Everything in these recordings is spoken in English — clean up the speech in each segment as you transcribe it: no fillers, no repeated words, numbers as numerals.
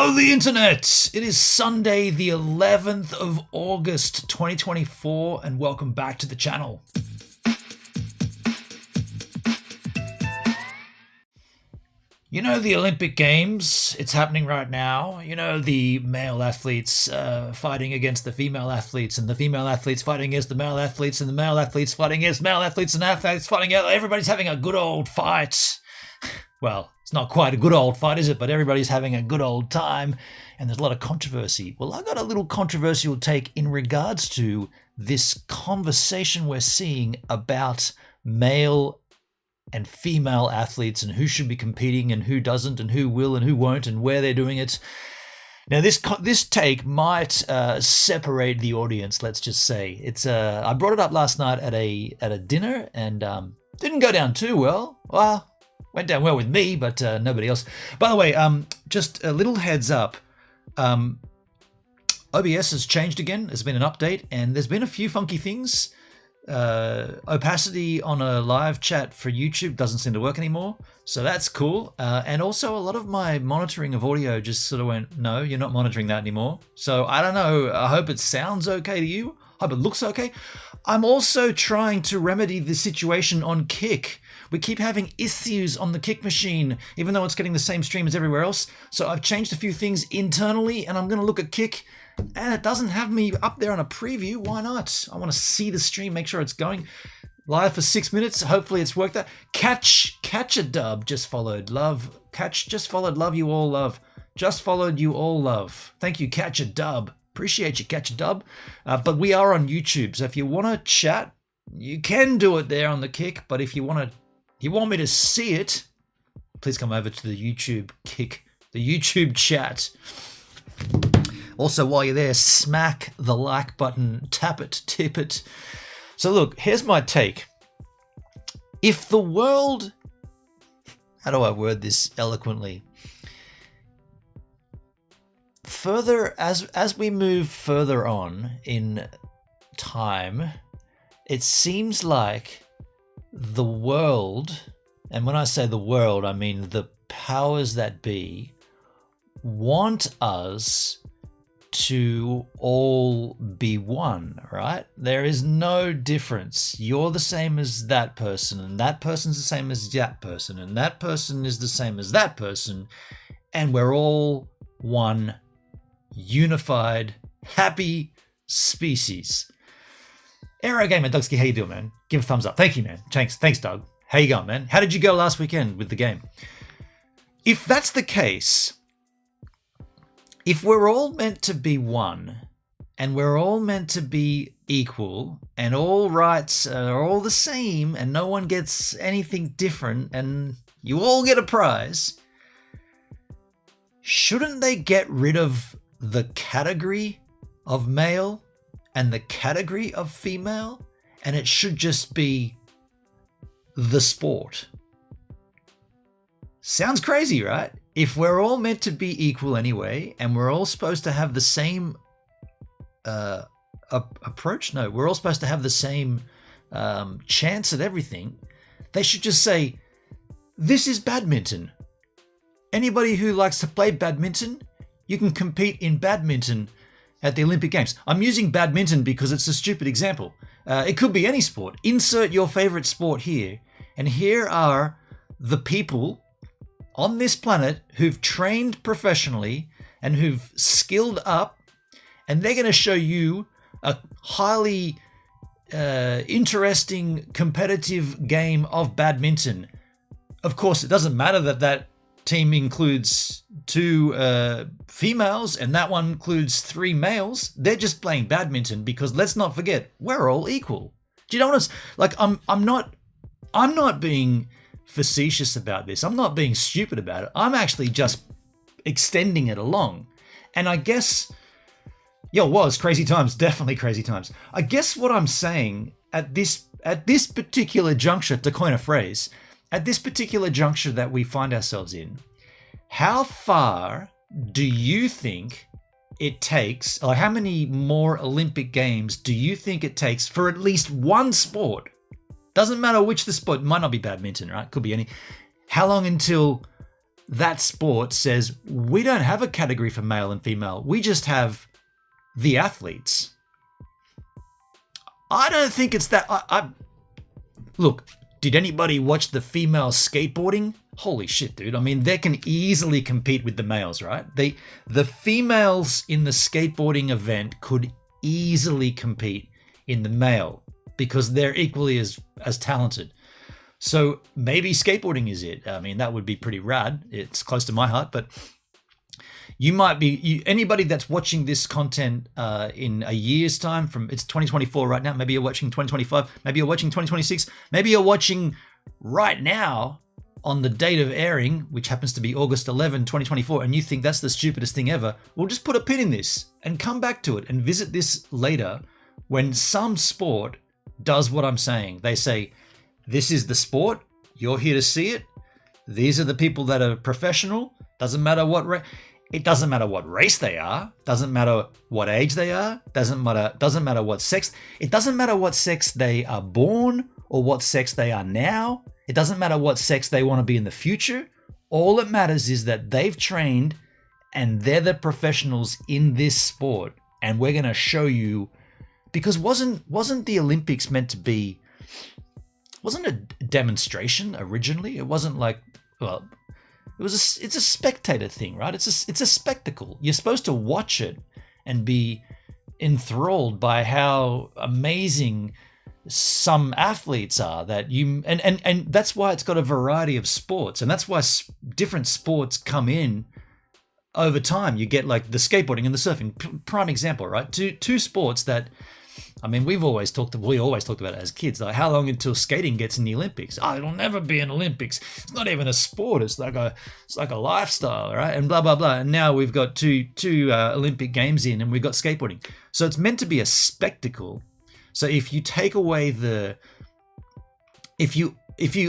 Hello, the internet! It is Sunday, the 11th of August, 2024, and welcome back to the channel. You know the Olympic Games, it's happening right now. You know the male athletes fighting against the female athletes, and the female athletes fighting against the male athletes, and the male athletes fighting against male athletes, and athletes fighting out. Everybody's having a good old fight. Well, it's not quite a good old fight, is it? But everybody's having a good old time, and there's a lot of controversy. Well, I got a little controversial take in regards to this conversation we're seeing about male and female athletes and who should be competing and who doesn't and who will and who won't and where they're doing it. Now, this take might separate the audience. Let's just say it's. I brought it up last night at a dinner and didn't go down too well. Well, went down well with me, but nobody else. By the way, just a little heads up. OBS has changed again. There's been an update, and there's been a few funky things. Opacity on a live chat for YouTube doesn't seem to work anymore, so that's cool. And also a lot of my monitoring of audio just sort of went, no, you're not monitoring that anymore. So I don't know. I hope it sounds okay to you. I hope it looks okay. I'm also trying to remedy the situation on Kick. We keep having issues on the Kick machine, even though it's getting the same stream as everywhere else. So I've changed a few things internally, and I'm going to look at Kick, and it doesn't have me up there on a preview. Why not? I want to see the stream, make sure it's going live for 6 minutes. Hopefully it's worked out. Catch a dub just followed. Love. Catch just followed. Love you all. Love. Just followed you all. Love. Thank you. Catch a dub. Appreciate you. Catch a dub. But we are on YouTube, so if you want to chat, you can do it there on the Kick. But if you want me to see it, please come over to the YouTube Kick, the YouTube chat. Also, while you're there, smack the like button, tap it, tip it. So look, here's my take. If the world, how do I word this eloquently? Further, as we move further on in time, it seems like the world, and when I say the world, I mean the powers that be, want us to all be one, right? There is no difference. You're the same as that person, and that person's the same as that person, and that person is the same as that person, and we're all one unified, happy species. Aerogamer Dogsky, how you doing, man? Give a thumbs up. Thank you, man. Thanks, Doug. How you going, man? How did you go last weekend with the game? If that's the case, if we're all meant to be one, and we're all meant to be equal, and all rights are all the same, and no one gets anything different, and you all get a prize, shouldn't they get rid of the category of male and the category of female, and it should just be the sport? Sounds crazy, right? If we're all meant to be equal anyway, and we're all supposed to have the same approach, no, we're all supposed to have the same chance at everything, they should just say, this is badminton. Anybody who likes to play badminton, you can compete in badminton at the Olympic Games. I'm using badminton because it's a stupid example. It could be any sport. Insert your favorite sport here. And here are the people on this planet who've trained professionally and who've skilled up, and they're going to show you a highly interesting competitive game of badminton. Of course, it doesn't matter that team includes 2 females and that one includes 3 males. They're just playing badminton because, let's not forget, we're all equal. Do you know what I'm not being facetious about this. I'm not being stupid about it. I'm actually just extending it along. And I guess, it's crazy times, definitely crazy times. I guess what I'm saying at this particular juncture, to coin a phrase, at this particular juncture that we find ourselves in, how far do you think it takes, or how many more Olympic Games do you think it takes for at least one sport? Doesn't matter which the sport, it might not be badminton, right? Could be any. How long until that sport says, we don't have a category for male and female. We just have the athletes. I don't think it's that. Look, did anybody watch the female skateboarding? Holy shit, dude. I mean, they can easily compete with the males, right? The females in the skateboarding event could easily compete in the male because they're equally as talented. So maybe skateboarding is it. I mean, that would be pretty rad. It's close to my heart, but you might be, anybody that's watching this content in a year's time, it's 2024 right now, maybe you're watching 2025, maybe you're watching 2026, maybe you're watching right now on the date of airing, which happens to be August 11, 2024, and you think that's the stupidest thing ever. Well, just put a pin in this and come back to it and visit this later when some sport does what I'm saying. They say, this is the sport, you're here to see it, these are the people that are professional, doesn't matter what it doesn't matter what race they are, doesn't matter what age they are, doesn't matter what sex, it doesn't matter what sex they are born or what sex they are now, it doesn't matter what sex they want to be in the future. All that matters is that they've trained and they're the professionals in this sport, and we're going to show you, because wasn't the Olympics meant to be, wasn't a demonstration originally? It wasn't like, well, it's a spectator thing, right? It's a spectacle. You're supposed to watch it and be enthralled by how amazing some athletes are, that you and that's why it's got a variety of sports, and that's why different sports come in over time. You get like the skateboarding and the surfing, prime example, right? Two sports that, I mean, we always talked about it as kids. Like, how long until skating gets in the Olympics? Oh, it'll never be an Olympics. It's not even a sport. It's like a lifestyle, right? And blah blah blah. And now we've got two Olympic games in, and we've got skateboarding. So it's meant to be a spectacle. So if you take away if you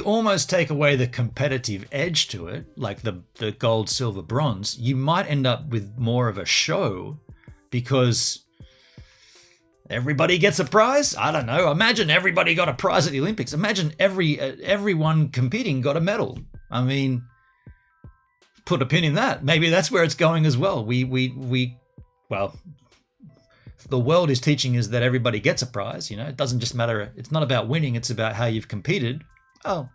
almost take away the competitive edge to it, like the gold, silver, bronze, you might end up with more of a show because everybody gets a prize. I don't know. Imagine everybody got a prize at the Olympics. Imagine everyone competing got a medal. I mean, put a pin in that. Maybe that's where it's going as well. Well, the world is teaching us that everybody gets a prize. You know, it doesn't just matter. It's not about winning. It's about how you've competed. Oh,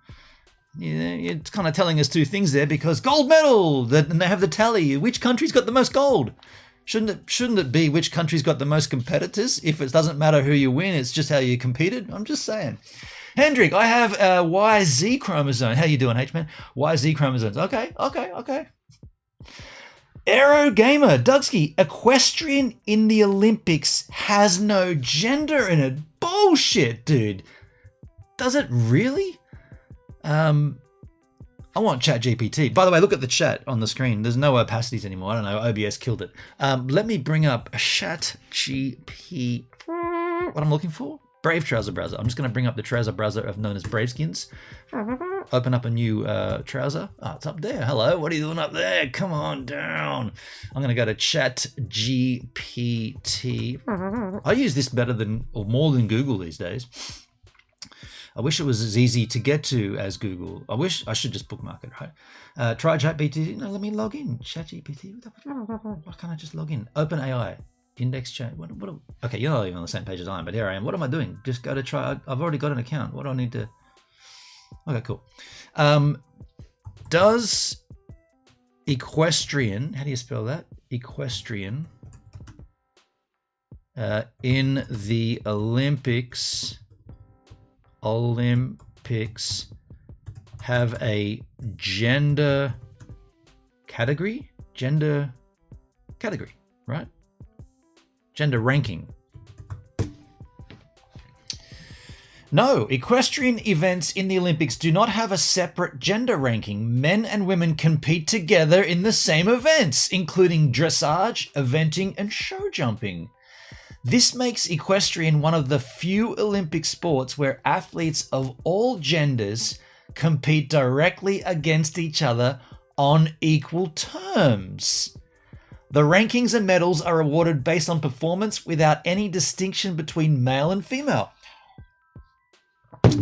yeah, it's kind of telling us two things there, because gold medal, and they have the tally. Which country's got the most gold? Shouldn't it be which country's got the most competitors? If it doesn't matter who you win, it's just how you competed. I'm just saying. Hendrik, I have a YZ chromosome. How you doing, H-Man? YZ chromosomes. Okay. Aero Gamer, Dugsky, equestrian in the Olympics has no gender in it. Bullshit, dude. Does it really? I want ChatGPT. By the way, look at the chat on the screen. There's no opacities anymore. I don't know. OBS killed it. Let me bring up ChatGPT. What I'm looking for? Brave Trouser Browser. I'm just going to bring up the trouser browser of known as Braveskins. Open up a new trouser. Oh, it's up there. Hello. What are you doing up there? Come on down. I'm going to go to ChatGPT. I use this better than, or more than, Google these days. I wish it was as easy to get to as Google. I wish I should just bookmark it, right? Try ChatGPT. No, let me log in. ChatGPT. Why can't I just log in? OpenAI. Index chat. Okay, you're not even on the same page as I am, but here I am. What am I doing? Just go to try. I've already got an account. What do I need to? Okay, cool. Does equestrian, how do you spell that? Equestrian in the Olympics have a gender category? Gender category, right? Gender ranking. No, equestrian events in the Olympics do not have a separate gender ranking. Men and women compete together in the same events, including dressage, eventing, and show jumping. This makes equestrian one of the few Olympic sports where athletes of all genders compete directly against each other on equal terms. The rankings and medals are awarded based on performance without any distinction between male and female.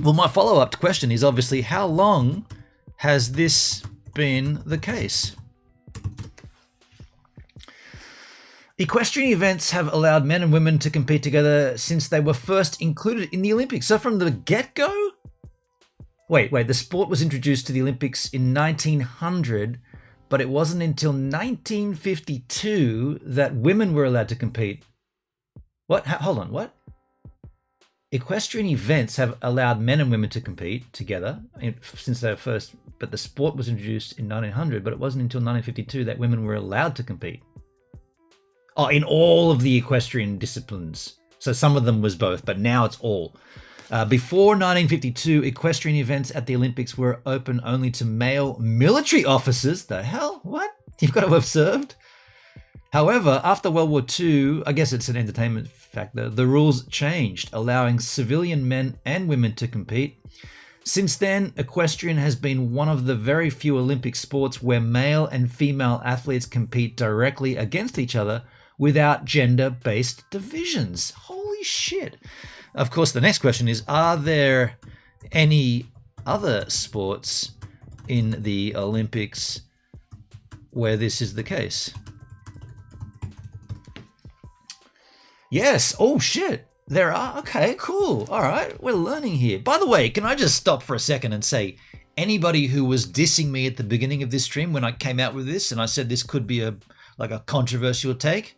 Well, my follow-up question is obviously, how long has this been the case. Equestrian events have allowed men and women to compete together since they were first included in the Olympics. So from the get-go? Wait, the sport was introduced to the Olympics in 1900, but it wasn't until 1952 that women were allowed to compete. What? Hold on, what? Equestrian events have allowed men and women to compete together since they were first, but the sport was introduced in 1900, but it wasn't until 1952 that women were allowed to compete. Oh, in all of the equestrian disciplines. So some of them was both, but now it's all. Before 1952, equestrian events at the Olympics were open only to male military officers. The hell? What? You've got to have served? However, after World War II, I guess it's an entertainment factor, the rules changed, allowing civilian men and women to compete. Since then, equestrian has been one of the very few Olympic sports where male and female athletes compete directly against each other without gender-based divisions. Holy shit. Of course, the next question is, are there any other sports in the Olympics where this is the case? Yes. Oh, shit. There are. Okay, cool. All right. We're learning here. By the way, can I just stop for a second and say, anybody who was dissing me at the beginning of this stream when I came out with this and I said this could be a controversial take,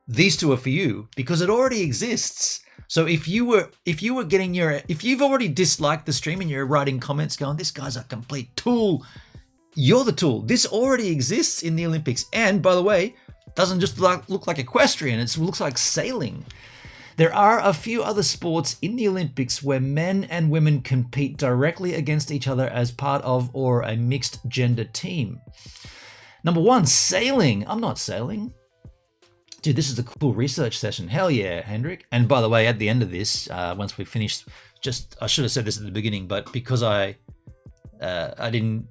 these two are for you because it already exists. So if you've already disliked the stream and you're writing comments going, this guy's a complete tool, you're the tool. This already exists in the Olympics. And by the way, doesn't just look like equestrian, it looks like sailing. There are a few other sports in the Olympics where men and women compete directly against each other as part of or a mixed gender team. Number 1, sailing. I'm not sailing. Dude, this is a cool research session. Hell yeah, Hendrik. And by the way, at the end of this, once we finish, I should have said this at the beginning, but because I haven't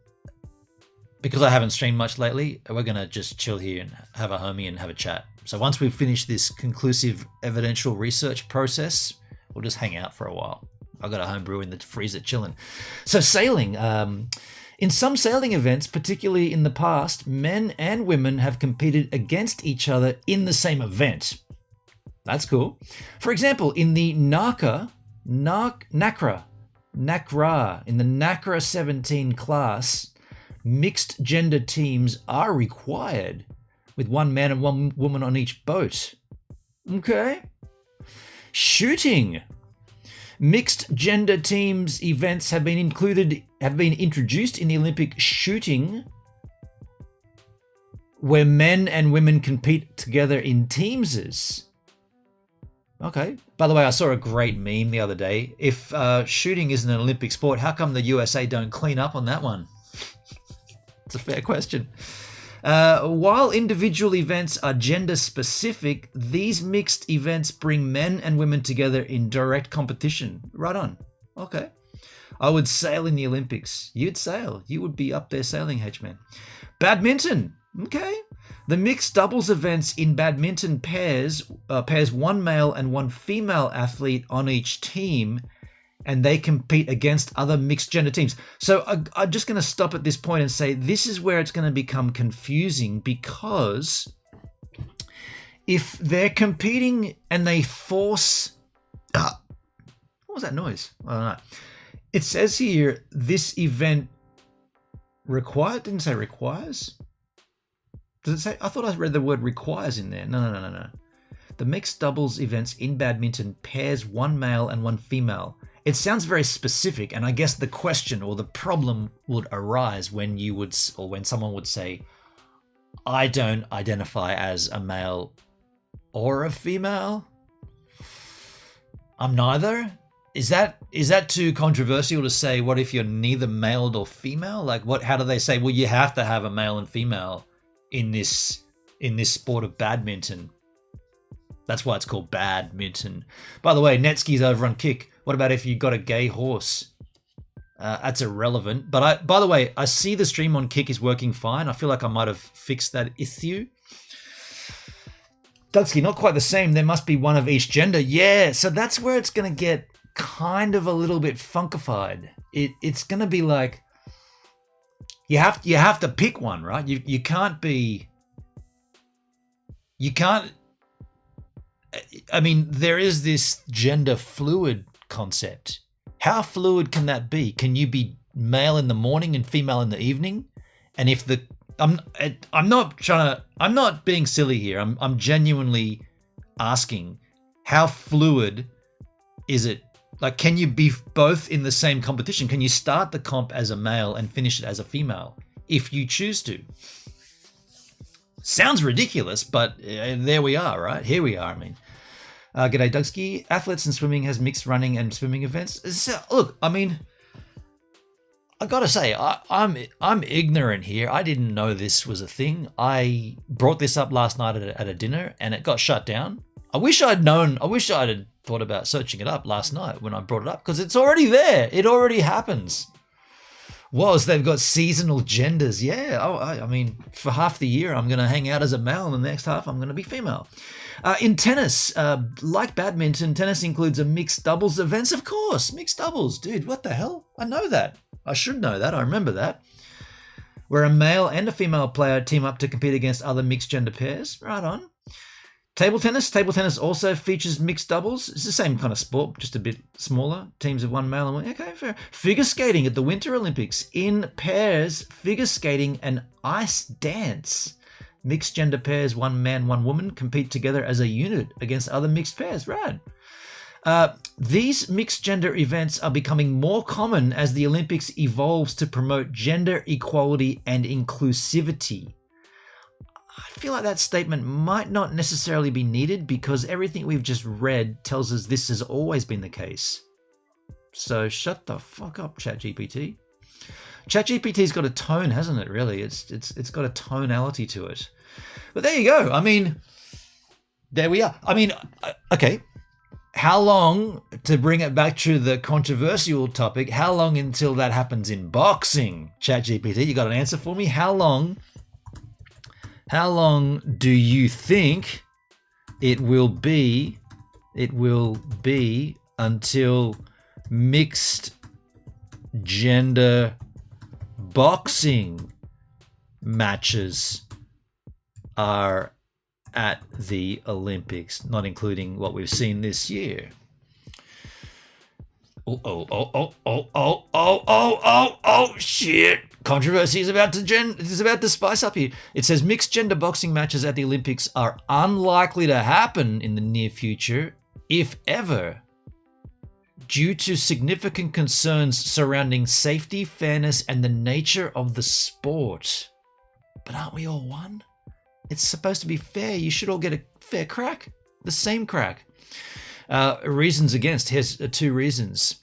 streamed much lately, we're going to just chill here and have a homie and have a chat. So once we've finished this conclusive evidential research process, we'll just hang out for a while. I've got a home brew in the freezer chilling. So sailing. In some sailing events, particularly in the past, men and women have competed against each other in the same event. That's cool. For example, in the NACRA, in the NACRA 17 class, mixed gender teams are required with one man and one woman on each boat. Okay. Shooting. Mixed gender teams events have been introduced in the Olympic shooting where men and women compete together in teams. Okay. By the way, I saw a great meme the other day. If shooting isn't an Olympic sport, how come the USA don't clean up on that one? It's a fair question. While individual events are gender specific, these mixed events bring men and women together in direct competition. Right on. Okay. I would sail in the Olympics. You'd sail. You would be up there sailing, H-Man. Badminton. Okay. The mixed doubles events in badminton pairs one male and one female athlete on each team, and they compete against other mixed gender teams. So I'm just going to stop at this point and say this is where it's going to become confusing, because if they're competing and they force... what was that noise? I don't know. It says here, this event didn't say requires? Does it say? I thought I read the word requires in there. No. The mixed doubles events in badminton pairs one male and one female. It sounds very specific, and I guess the question or the problem would arise when someone would say, I don't identify as a male or a female. I'm neither. Is that too controversial to say? What if you're neither male nor female? Like, how do they say? Well, you have to have a male and female in this sport of badminton. That's why it's called badminton. By the way, Netski's over on Kick. What about if you got a gay horse? That's irrelevant. But by the way, I see the stream on Kick is working fine. I feel like I might have fixed that issue. Dudsky, not quite the same. There must be one of each gender. Yeah, so that's where it's going to get kind of a little bit funkified. It's going to be like, you have to pick one, right? You can't be. You can't. I mean, there is this gender fluid concept. How fluid can that be? Can you be male in the morning and female in the evening? And if the I'm not being silly here. I'm genuinely asking, how fluid is it? Like, can you be both in the same competition? Can you start the comp as a male and finish it as a female if you choose to? Sounds ridiculous, but there we are, right? Here we are, I mean. G'day, Dugski. Athletes in swimming has mixed running and swimming events. So, look, I mean, I gotta say, I'm ignorant here. I didn't know this was a thing. I brought this up last night at a dinner, and it got shut down. I wish I'd known. I wish I had thought about searching it up last night when I brought it up, because it's already there. It already happens. Was they've got seasonal genders. Yeah, I mean, for half the year, I'm going to hang out as a male, and the next half, I'm going to be female. In tennis, like badminton, tennis includes a mixed doubles events. Of course, mixed doubles. Dude, what the hell? I know that. I should know that. I remember that. Where a male and a female player team up to compete against other mixed gender pairs. Right on. Table tennis also features mixed doubles. It's the same kind of sport, just a bit smaller. Teams of one male and one. Okay, fair. Figure skating at the Winter Olympics. In pairs, figure skating and ice dance. Mixed gender pairs, one man, one woman, compete together as a unit against other mixed pairs. Rad. These mixed gender events are becoming more common as the Olympics evolves to promote gender equality and inclusivity. I feel like that statement might not necessarily be needed, because everything we've just read tells us this has always been the case. So shut the fuck up, ChatGPT. ChatGPT's got a tone, hasn't it, really? It's got a tonality to it. But there you go. I mean, there we are. I mean, okay. How long, to bring it back to the controversial topic, how long until that happens in boxing? ChatGPT, you got an answer for me? How long do you think it will be until mixed gender boxing matches are at the Olympics, not including what we've seen this year? Oh, shit. Controversy is about to spice up here. It says mixed gender boxing matches at the Olympics are unlikely to happen in the near future, if ever, due to significant concerns surrounding safety, fairness, and the nature of the sport. But aren't we all one? It's supposed to be fair. You should all get a fair crack, the same crack. Reasons against. Here's 2 reasons.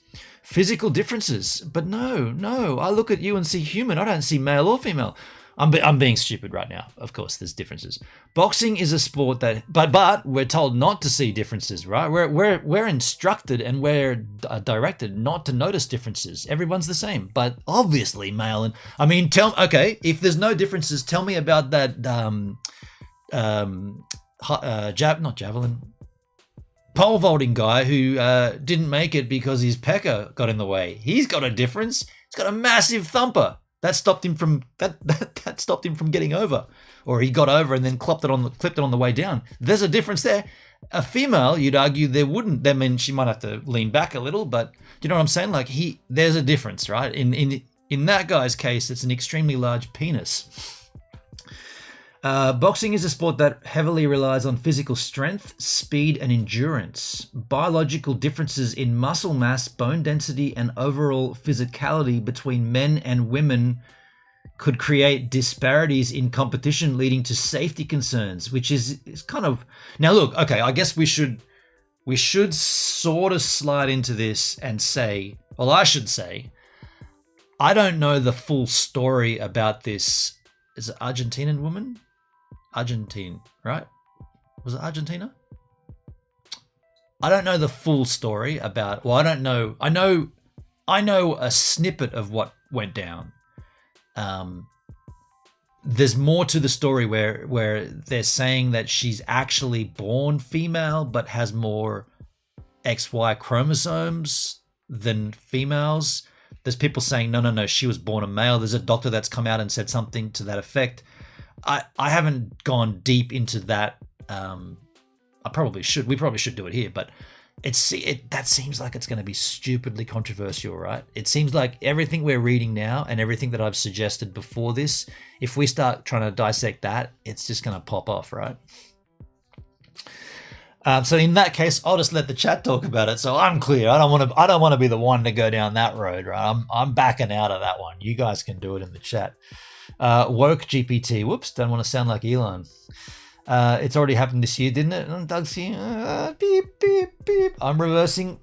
Physical differences. But no. I look at you and see human. I don't see male or female. I'm being stupid right now. Of course, there's differences. Boxing is a sport that, but we're told not to see differences, right? We're instructed and we're directed not to notice differences. Everyone's the same, but obviously male and, I mean, if there's no differences, tell me about that not javelin, pole vaulting guy who didn't make it because his pecker got in the way. He's got a difference. He's got a massive thumper. That stopped him from getting over, or he got over and then clipped it on the way down. There's a difference there. A female, you'd argue there wouldn't. I mean, she might have to lean back a little, but do you know what I'm saying? Like there's a difference, right? In that guy's case, it's an extremely large penis. Boxing is a sport that heavily relies on physical strength, speed, and endurance. Biological differences in muscle mass, bone density, and overall physicality between men and women could create disparities in competition, leading to safety concerns, which is kind of... Now, look, okay, I guess we should sort of slide into this and say, well, I should say, I don't know the full story about this. Is it Argentinian woman? Argentine, right? Was it Argentina? I don't know the full story about, well, I don't know. I know a snippet of what went down. There's more to the story where they're saying that she's actually born female but has more XY chromosomes than females. There's people saying, no, she was born a male. There's a doctor that's come out and said something to that effect. I haven't gone deep into that. I probably should. We probably should do it here, but that seems like it's going to be stupidly controversial, right? It seems like everything we're reading now and everything that I've suggested before this, if we start trying to dissect that, it's just going to pop off, right? So in that case, I'll just let the chat talk about it. So I'm clear. I don't want to be the one to go down that road, right? I'm backing out of that one. You guys can do it in the chat. Woke GPT. Whoops, don't want to sound like Elon. It's already happened this year, didn't it? Doug's here. Beep, beep, beep. I'm reversing.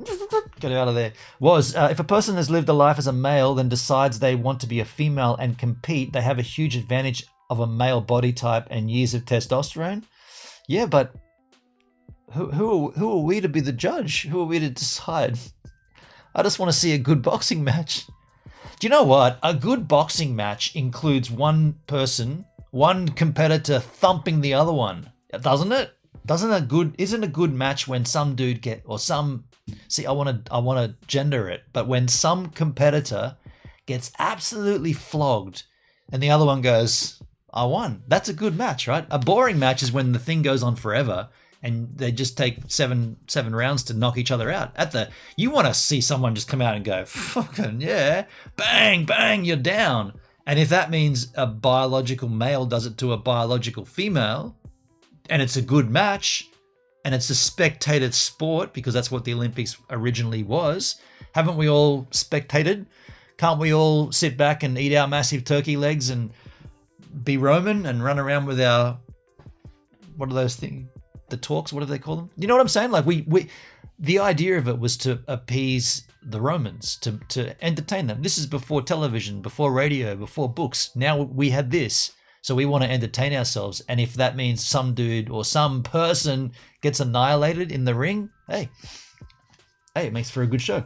Get out of there. If a person has lived a life as a male, then decides they want to be a female and compete, they have a huge advantage of a male body type and years of testosterone. Yeah, but who are we to be the judge? Who are we to decide? I just want to see a good boxing match. Do you know what? A good boxing match includes one competitor thumping the other one, doesn't it? Isn't a good match when some dude I want to gender it, but when some competitor gets absolutely flogged and the other one goes, I won. That's a good match, right? A boring match is when the thing goes on forever and they just take seven rounds to knock each other out. You want to see someone just come out and go, fucking yeah, bang, bang, you're down. And if that means a biological male does it to a biological female, and it's a good match, and it's a spectated sport, because that's what the Olympics originally was, haven't we all spectated? Can't we all sit back and eat our massive turkey legs and be Roman and run around with our, what are those things? The talks, what do they call them? You know what I'm saying? Like the idea of it was to appease the Romans, to entertain them. This is before television, before radio, before books. Now we had this, so we want to entertain ourselves. And if that means some dude or some person gets annihilated in the ring, hey, it makes for a good show.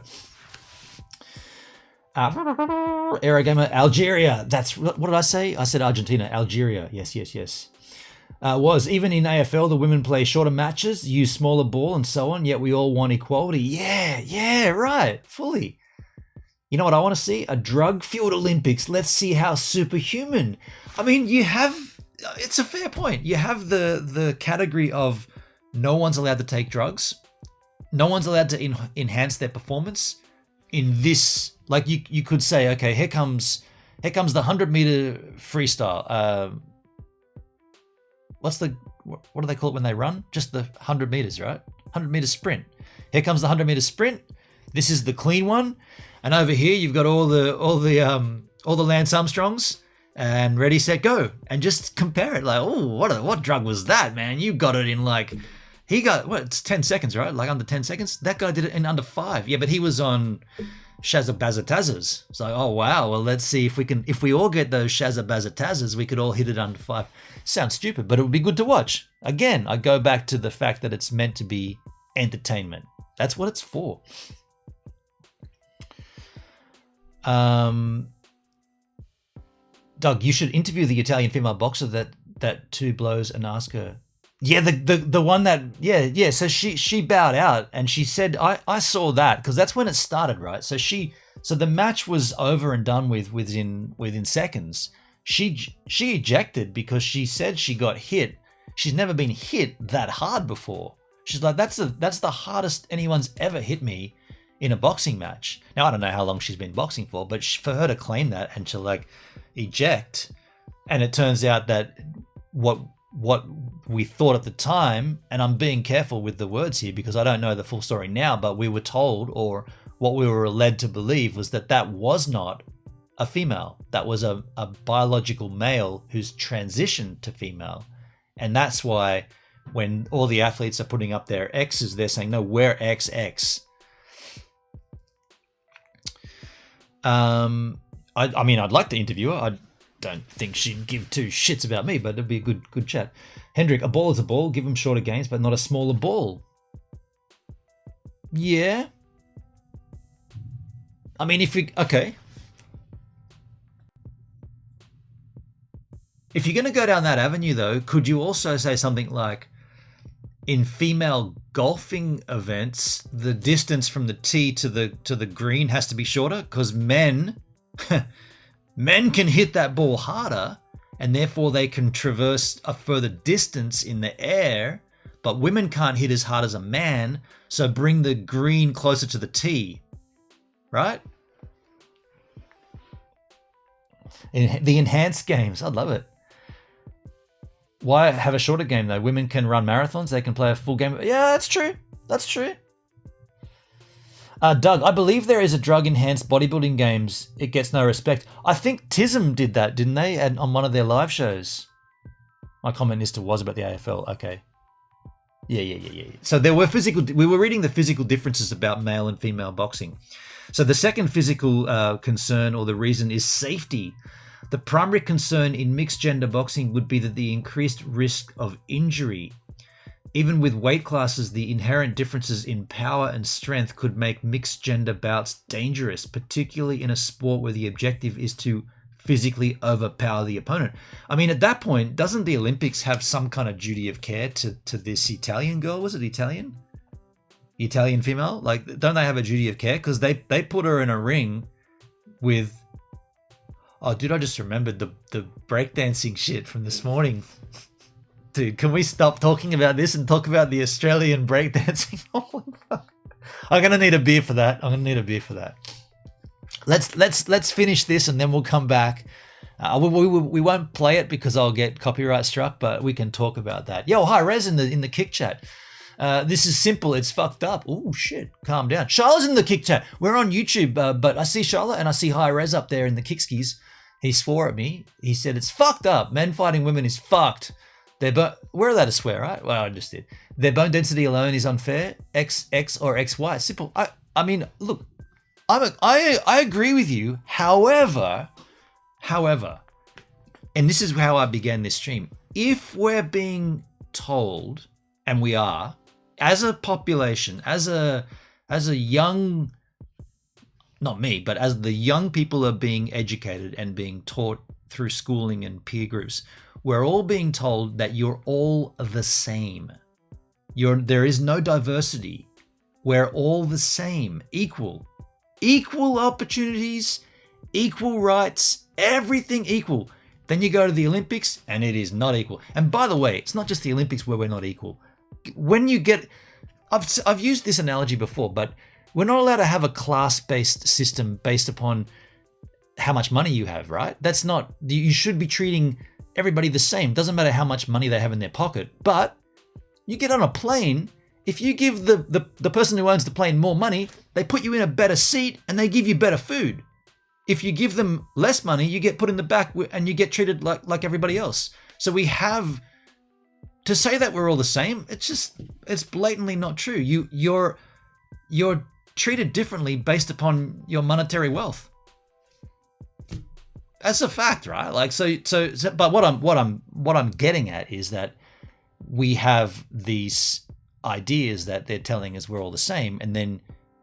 Aerogamer, Algeria. What did I say? I said Argentina, Algeria. Yes. Even in AFL, the women play shorter matches, use smaller ball and so on, yet we all want equality. Yeah, right, fully. You know what I want to see? A drug-fueled Olympics. Let's see how superhuman. I mean, it's a fair point. You have the category of no one's allowed to take drugs. No one's allowed to enhance their performance. In this, like you could say, okay, here comes the 100-meter freestyle. What do they call it when they run? Just the 100 meters, right? 100-meter sprint. Here comes the 100-meter sprint. This is the clean one. And over here, you've got all the Lance Armstrongs, and ready, set, go. And just compare it. Like, oh, what drug was that, man? You got it in it's 10 seconds, right? Like under 10 seconds. That guy did it in under 5. Yeah, but he was on Shazabazatazas. It's like, oh wow, well let's see if we all get those Shazabazatazas, we could all hit it under 5. Sounds stupid, but it would be good to watch. Again, I go back to the fact that it's meant to be entertainment. That's what it's for. Doug, you should interview the Italian female boxer that 2 blows and ask her. Yeah, the one that so she bowed out and she said I saw that, because that's when it started, right? So the match was over and done with within seconds. She ejected because she said she got hit. She's never been hit that hard before. She's like, that's the hardest anyone's ever hit me in a boxing match. Now I don't know how long she's been boxing for, but for her to claim that and to eject, and it turns out that what we thought at the time, and I'm being careful with the words here because I don't know the full story now, but we were told, or what we were led to believe, was that was not a female. That was a biological male who's transitioned to female. And that's why when all the athletes are putting up their X's, they're saying, no, we're XX. I mean, I'd like to interview her. I don't think she'd give 2 shits about me, but it'd be a good chat. Hendrik, a ball is a ball. Give them shorter games, but not a smaller ball. Yeah. I mean, okay. If you're going to go down that avenue, though, could you also say something like, in female golfing events, the distance from the tee to the green has to be shorter because men can hit that ball harder, and therefore they can traverse a further distance in the air, but women can't hit as hard as a man, so bring the green closer to the tee, right? In the enhanced games, I love it. Why have a shorter game though? Women can run marathons, they can play a full game. Yeah, that's true. That's true. Doug, I believe there is a drug-enhanced bodybuilding games. It gets no respect. I think TISM did that, didn't they? And on one of their live shows. My comment was about the AFL. Okay. Yeah. So there were we were reading the physical differences about male and female boxing. So the second physical concern or the reason is safety. The primary concern in mixed gender boxing would be that the increased risk of injury. Even with weight classes, the inherent differences in power and strength could make mixed gender bouts dangerous, particularly in a sport where the objective is to physically overpower the opponent. I mean, at that point, doesn't the Olympics have some kind of duty of care to this Italian girl? Was it Italian? Italian female? Like, don't they have a duty of care? Because they put her in a ring with... Oh, dude, I just remembered the breakdancing shit from this morning. Dude, can we stop talking about this and talk about the Australian breakdancing? Holy fuck. I'm going to need a beer for that. Let's finish this and then we'll come back. We won't play it because I'll get copyright struck, but we can talk about that. Yo, hi, Rez in the kick chat. This is simple. It's fucked up. Oh, shit. Calm down. Charlotte's in the kick chat. We're on YouTube, but I see Charlotte and I see Hi Rez up there in the kick skis. He swore at me. He said, it's fucked up. Men fighting women is fucked. We're allowed to swear, right? Well, I just did. Their bone density alone is unfair. XX or XY. Simple. I mean, look, I agree with you. However, and this is how I began this stream. If we're being told, and we are, as a population, as a young, not me, but as the young people are being educated and being taught through schooling and peer groups, we're all being told that you're all the same. There is no diversity. We're all the same, equal opportunities, equal rights, everything equal. Then you go to the Olympics and it is not equal. And by the way, it's not just the Olympics where we're not equal. When you get, I've used this analogy before, but we're not allowed to have a class-based system based upon how much money you have, right? That's not, you should be treating everybody the same. Doesn't matter how much money they have in their pocket. But you get on a plane, if you give the person who owns the plane more money, they put you in a better seat and they give you better food. If you give them less money, you get put in the back and you get treated like everybody else. So we have to say that we're all the same. It's blatantly not true. You're treated differently based upon your monetary wealth. That's a fact, right? Like so. But what I'm getting at is that we have these ideas that they're telling us we're all the same, and then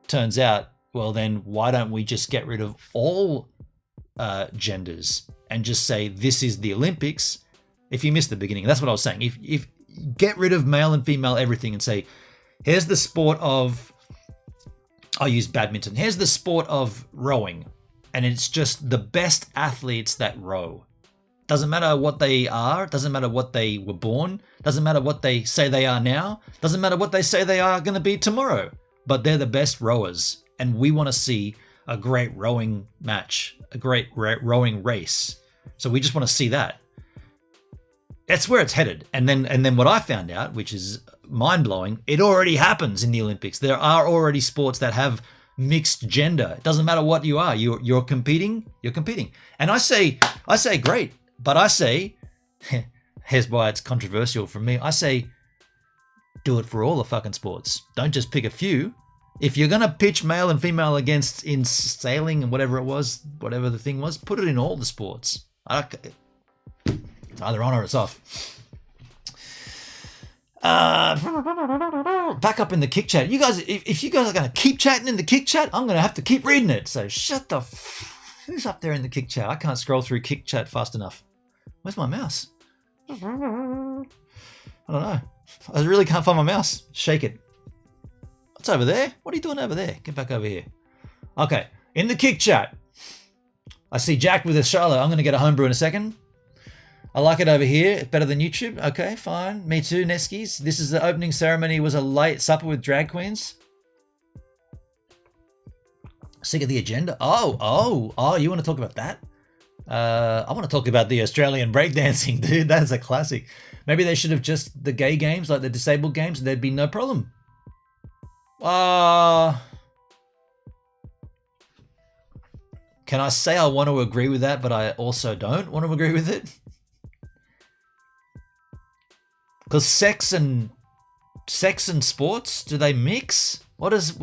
turns out, well, then why don't we just get rid of all genders and just say this is the Olympics? If you missed the beginning, that's what I was saying. If get rid of male and female everything and say, here's the sport of, I'll use badminton. Here's the sport of rowing. And it's just the best athletes that row. Doesn't matter what they are. Doesn't matter what they were born. Doesn't matter what they say they are now. Doesn't matter what they say they are going to be tomorrow. But they're the best rowers. And we want to see a great rowing match, a great rowing race. So we just want to see that. That's where it's headed. And then what I found out, which is mind-blowing, it already happens in the Olympics. There are already sports that have mixed gender. It doesn't matter what you are. You're competing. And I say great, but I say, here's why it's controversial from me. I say, do it for all the fucking sports. Don't just pick a few. If you're gonna pitch male and female against in sailing and whatever it was, whatever the thing was, put it in all the sports. It's either on or it's off. Back up in the kick chat. You guys, if you guys are going to keep chatting in the kick chat, I'm going to have to keep reading it. So shut the who's up there in the kick chat? I can't scroll through kick chat fast enough. Where's my mouse? I don't know. I really can't find my mouse. Shake it. What's over there? What are you doing over there? Get back over here. Okay, in the kick chat, I see Jack with a Charlotte. I'm going to get a homebrew in a second. I like it over here. It's better than YouTube. Okay, fine. Me too, Neskis. This is the opening ceremony. Was a late supper with drag queens. Sick of the agenda. Oh, you want to talk about that? I want to talk about the Australian breakdancing, dude. That's a classic. Maybe they should have just the gay games, like the disabled games, and there'd be no problem. Can I say I want to agree with that, but I also don't want to agree with it? Because sex and sports, do they mix? What does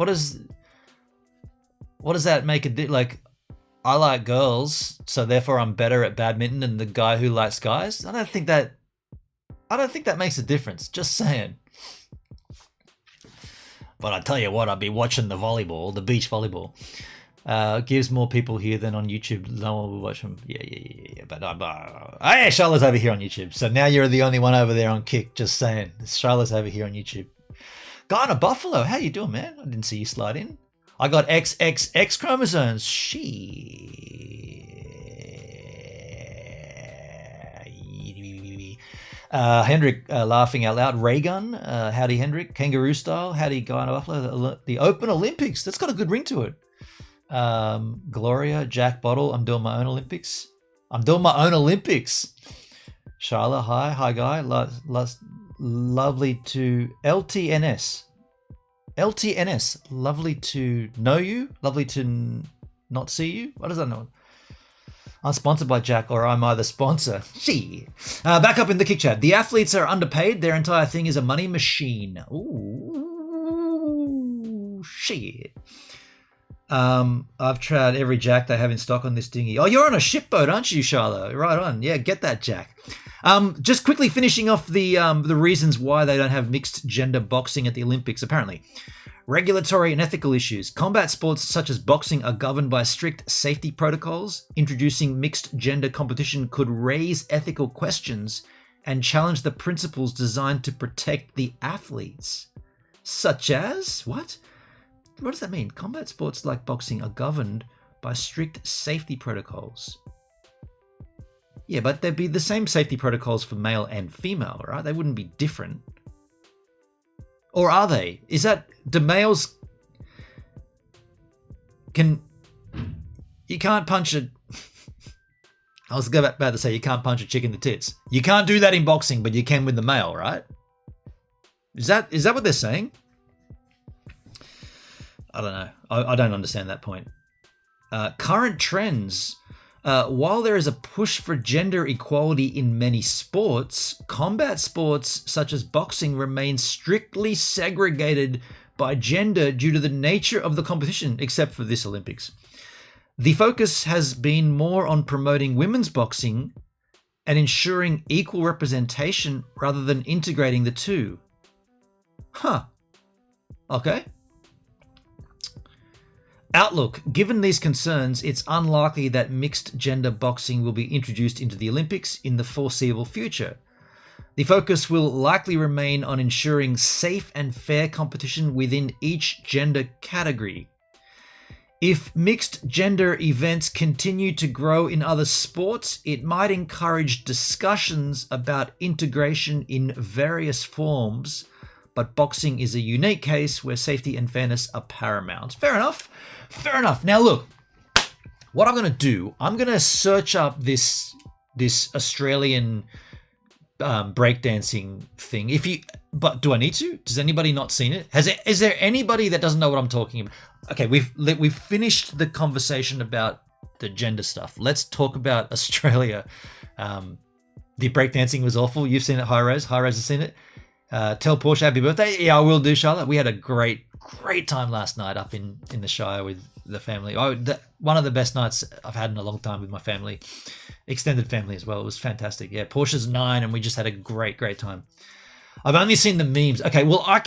that make it like? I like girls, so therefore I'm better at badminton than the guy who likes guys. I don't think that makes a difference. Just saying. But I tell you what, I'd be watching the beach volleyball. Gives more people here than on YouTube. No one will watch them. Yeah. But hey, Charlotte's over here on YouTube. So now you're the only one over there on Kick. Just saying. Charlotte's over here on YouTube. Guy in a Buffalo. How you doing, man? I didn't see you slide in. I got XXX chromosomes. Hendrik laughing out loud. Raygun. Howdy, Hendrik. Kangaroo style. Howdy, guy in a Buffalo. The Open Olympics. That's got a good ring to it. Gloria, Jack Bottle. I'm doing my own Olympics. Sharla, hi guy. Lovely to LTNS. Lovely to know you. Lovely to not see you. What does that know? I'm sponsored by Jack, or I'm either sponsor. Back up in the kick chat. The athletes are underpaid. Their entire thing is a money machine. Ooh, shit. I've tried every Jack they have in stock on this dinghy. Oh, you're on a shipboat, aren't you, Charlotte? Right on. Yeah, get that, Jack. Just quickly finishing off the reasons why they don't have mixed gender boxing at the Olympics, apparently. Regulatory and ethical issues. Combat sports such as boxing are governed by strict safety protocols. Introducing mixed gender competition could raise ethical questions and challenge the principles designed to protect the athletes. Such as, what? What does that mean? Combat sports like boxing are governed by strict safety protocols. Yeah, but there'd be the same safety protocols for male and female, right? They wouldn't be different. Or are they? Do males... You can't punch a... I was about to say you can't punch a chick in the tits. You can't do that in boxing, but you can with the male, right? Is that what they're saying? I don't know. I don't understand that point. Current trends. While there is a push for gender equality in many sports, combat sports such as boxing remain strictly segregated by gender due to the nature of the competition, except for this Olympics. The focus has been more on promoting women's boxing and ensuring equal representation rather than integrating the two. Huh. Okay. Outlook. Given these concerns, it's unlikely that mixed gender boxing will be introduced into the Olympics in the foreseeable future. The focus will likely remain on ensuring safe and fair competition within each gender category. If mixed gender events continue to grow in other sports, it might encourage discussions about integration in various forms, but boxing is a unique case where safety and fairness are paramount. Fair enough. Now look, what I'm going to do, I'm going to search up this Australian breakdancing thing. But do I need to? Does anybody not seen it? Is there anybody that doesn't know what I'm talking about? Okay, we've finished the conversation about the gender stuff. Let's talk about Australia. The breakdancing was awful. You've seen it, High Rose. High Rose has seen it. Tell Porsche happy birthday. Yeah, I will do, Charlotte. We had a great time last night up in the Shire with the family. One of the best nights I've had in a long time with my family. Extended family as well. It was fantastic. Yeah, Porsche's 9 and we just had a great time. I've only seen the memes. Okay, well, I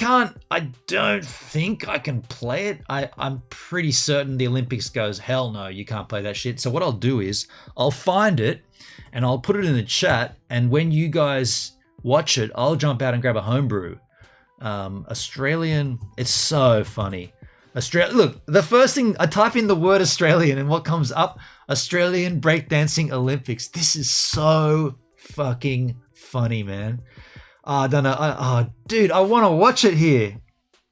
don't think I can play it. I'm pretty certain the Olympics goes, hell no, you can't play that shit. So what I'll do is I'll find it and I'll put it in the chat. And when you guys watch it, I'll jump out and grab a homebrew. Australian, it's so funny. Look, the first thing, I type in the word Australian and what comes up? Australian Breakdancing Olympics. This is so fucking funny, man. I don't know. Dude, I want to watch it here.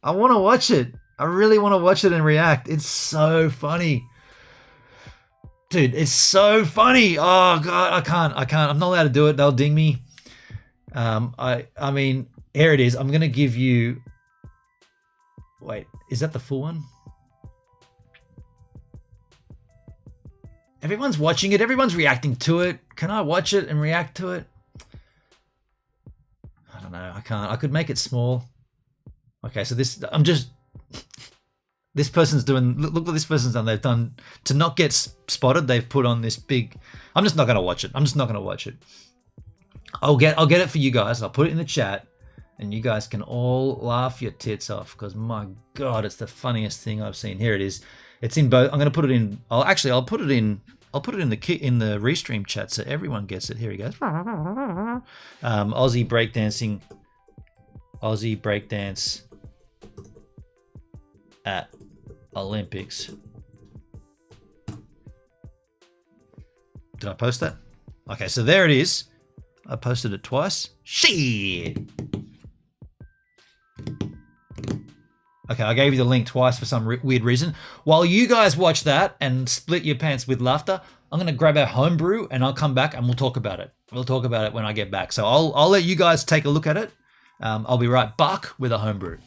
I want to watch it. I really want to watch it and react. It's so funny. Dude, it's so funny. Oh, God, I can't. I'm not allowed to do it. They'll ding me. I mean, here it is. I'm going to give you... Wait, is that the full one? Everyone's watching it. Everyone's reacting to it. Can I watch it and react to it? I don't know. I can't. I could make it small. Okay, so this... I'm just... This person's doing... Look what this person's done. They've done... To not get spotted, they've put on this big... I'm just not going to watch it. I'm just not going to watch it. I'll get it for you guys. I'll put it in the chat. And you guys can all laugh your tits off because my God, it's the funniest thing I've seen. Here it is. It's in both. I'm going to put it in. I'll put it in the restream chat so everyone gets it. Here he goes. Aussie breakdance at Olympics. Did I post that? Okay, so there it is. I posted it twice. Shit. Okay, I gave you the link twice for some weird reason. While you guys watch that and split your pants with laughter, I'm going to grab our homebrew and I'll come back and we'll talk about it. We'll talk about it when I get back. So I'll let you guys take a look at it. I'll be right back with a homebrew.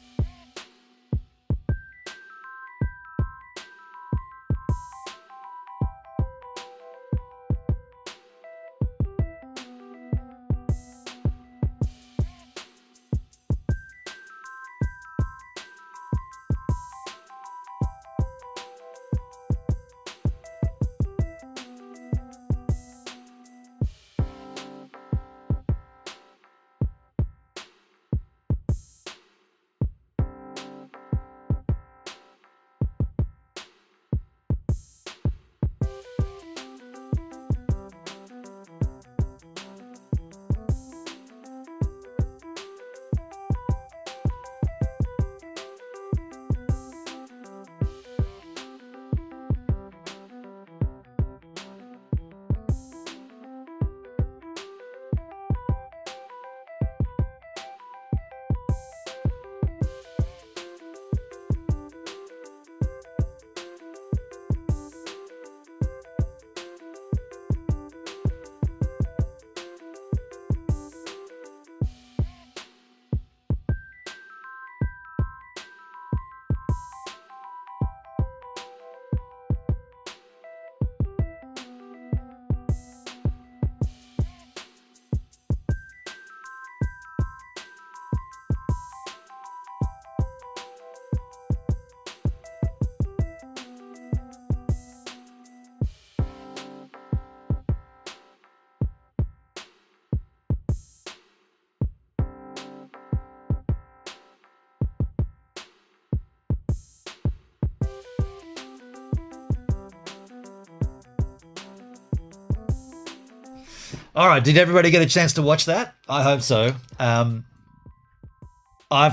All right, did everybody get a chance to watch that? I hope so. I've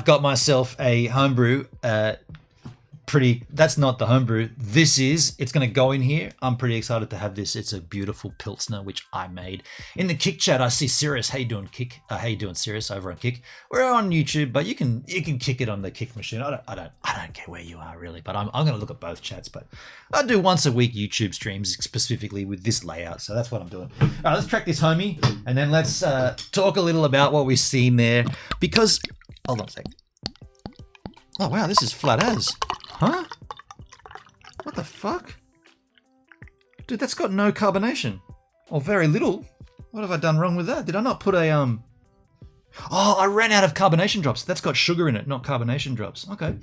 got myself a homebrew. That's not the homebrew. It's going to go in here. I'm pretty excited to have this. It's a beautiful Pilsner, which I made. In the Kick chat, I see Sirius. How you doing, Kick? How you doing, Sirius, over on Kick? We're on YouTube, but you can kick it on the Kick machine. I don't care where you are, really, but I'm going to look at both chats. But I do once a week YouTube streams, specifically with this layout, so that's what I'm doing. All right, let's track this homie, and then let's talk a little about what we've seen there. Because, hold on a second. Oh, wow, this is flat as. Huh? What the fuck? Dude, that's got no carbonation. Or very little. What have I done wrong with that? Did I not put a, Oh, I ran out of carbonation drops. That's got sugar in it, not carbonation drops. Okay.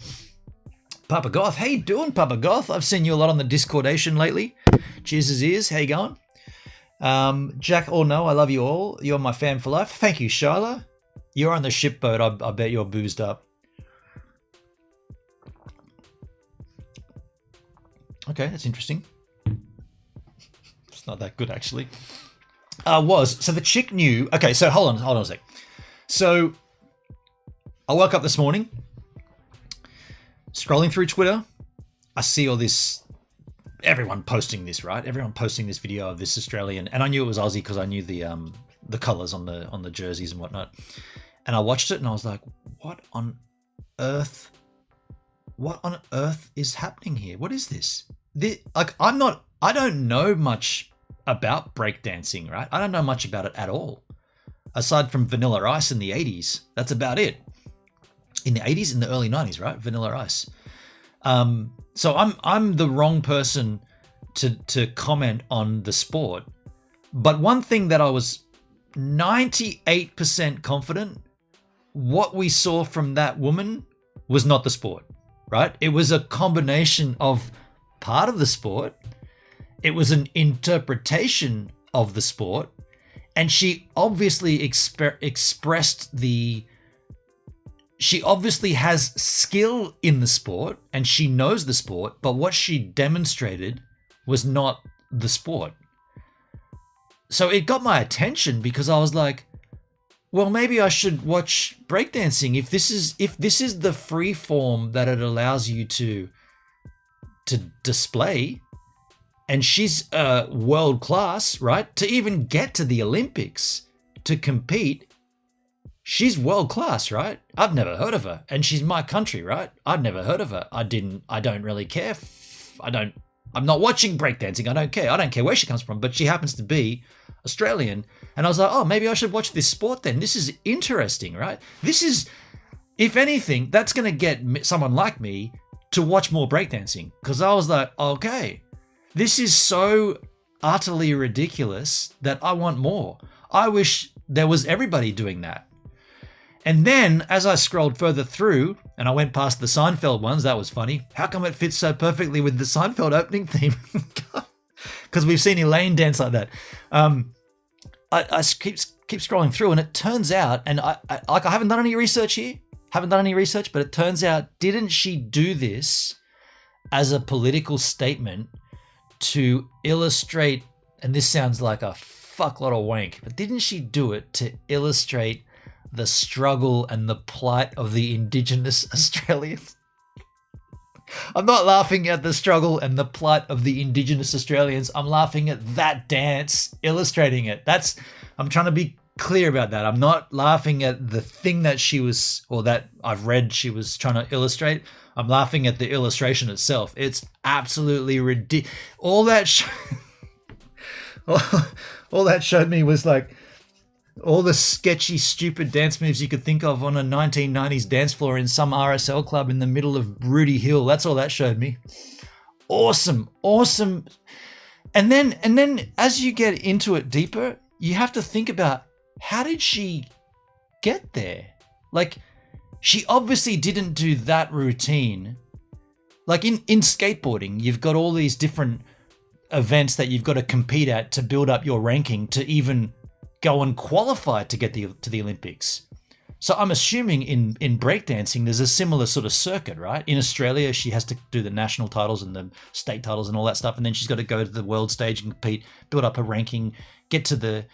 Papa Goth. How you doing, Papa Goth? I've seen you a lot on the Discordation lately. Cheers as ears. How you going? Jack or no, I love you all. You're my fan for life. Thank you, Shyla. You're on the ship boat. I bet you're boozed up. Okay, that's interesting. It's not that good, actually. So the chick knew... Okay, so hold on a sec. So I woke up this morning, scrolling through Twitter. I see all this, everyone posting this, right? Everyone posting this video of this Australian, and I knew it was Aussie because I knew the colours on the jerseys and whatnot. And I watched it and I was like, what on earth is happening here? What is this? I don't know much about breakdancing, right? I don't know much about it at all. Aside from Vanilla Ice in the 80s. That's about it. In the 80s, in the early 90s, right? Vanilla Ice. So I'm the wrong person to comment on the sport. But one thing that I was 98% confident, what we saw from that woman was not the sport, right? It was a combination of part of the sport. It was an interpretation of the sport. And she obviously expressed she obviously has skill in the sport and she knows the sport, but what she demonstrated was not the sport. So it got my attention because I was like, well, maybe I should watch breakdancing if this is the free form that it allows you to display. And she's world class, right? To even get to the Olympics to compete, she's world class, right? I've never heard of her, and she's my country, right? I've never heard of her. I don't really care. I'm not watching breakdancing. I don't care. I don't care where she comes from, but she happens to be Australian. And I was like, oh, maybe I should watch this sport then. This is interesting, right? This is, if anything, that's going to get someone like me to watch more breakdancing. Because I was like, okay, this is so utterly ridiculous that I want more. I wish there was everybody doing that. And then as I scrolled further through and I went past the Seinfeld ones, that was funny. How come it fits so perfectly with the Seinfeld opening theme? Because we've seen Elaine dance like that. I keep scrolling through and it turns out, and I haven't done any research here, but it turns out, didn't she do this as a political statement to illustrate, and this sounds like a fuckload of wank, but didn't she do it to illustrate the struggle and the plight of the Indigenous Australians? I'm not laughing at the struggle and the plight of the Indigenous Australians. I'm laughing at that dance illustrating it. I'm trying to be clear about that. I'm not laughing at the thing that she was, or that I've read she was trying to illustrate. I'm laughing at the illustration itself. It's absolutely ridiculous. All that showed me was like all the sketchy, stupid dance moves you could think of on a 1990s dance floor in some RSL club in the middle of Rudy Hill. That's all that showed me. Awesome. And then as you get into it deeper, you have to think about, how did she get there? Like, she obviously didn't do that routine. Like in skateboarding, you've got all these different events that you've got to compete at to build up your ranking to even go and qualify to get to the Olympics. So I'm assuming in breakdancing, there's a similar sort of circuit, right? In Australia, she has to do the national titles and the state titles and all that stuff. And then she's got to go to the world stage and compete, build up her ranking, get to the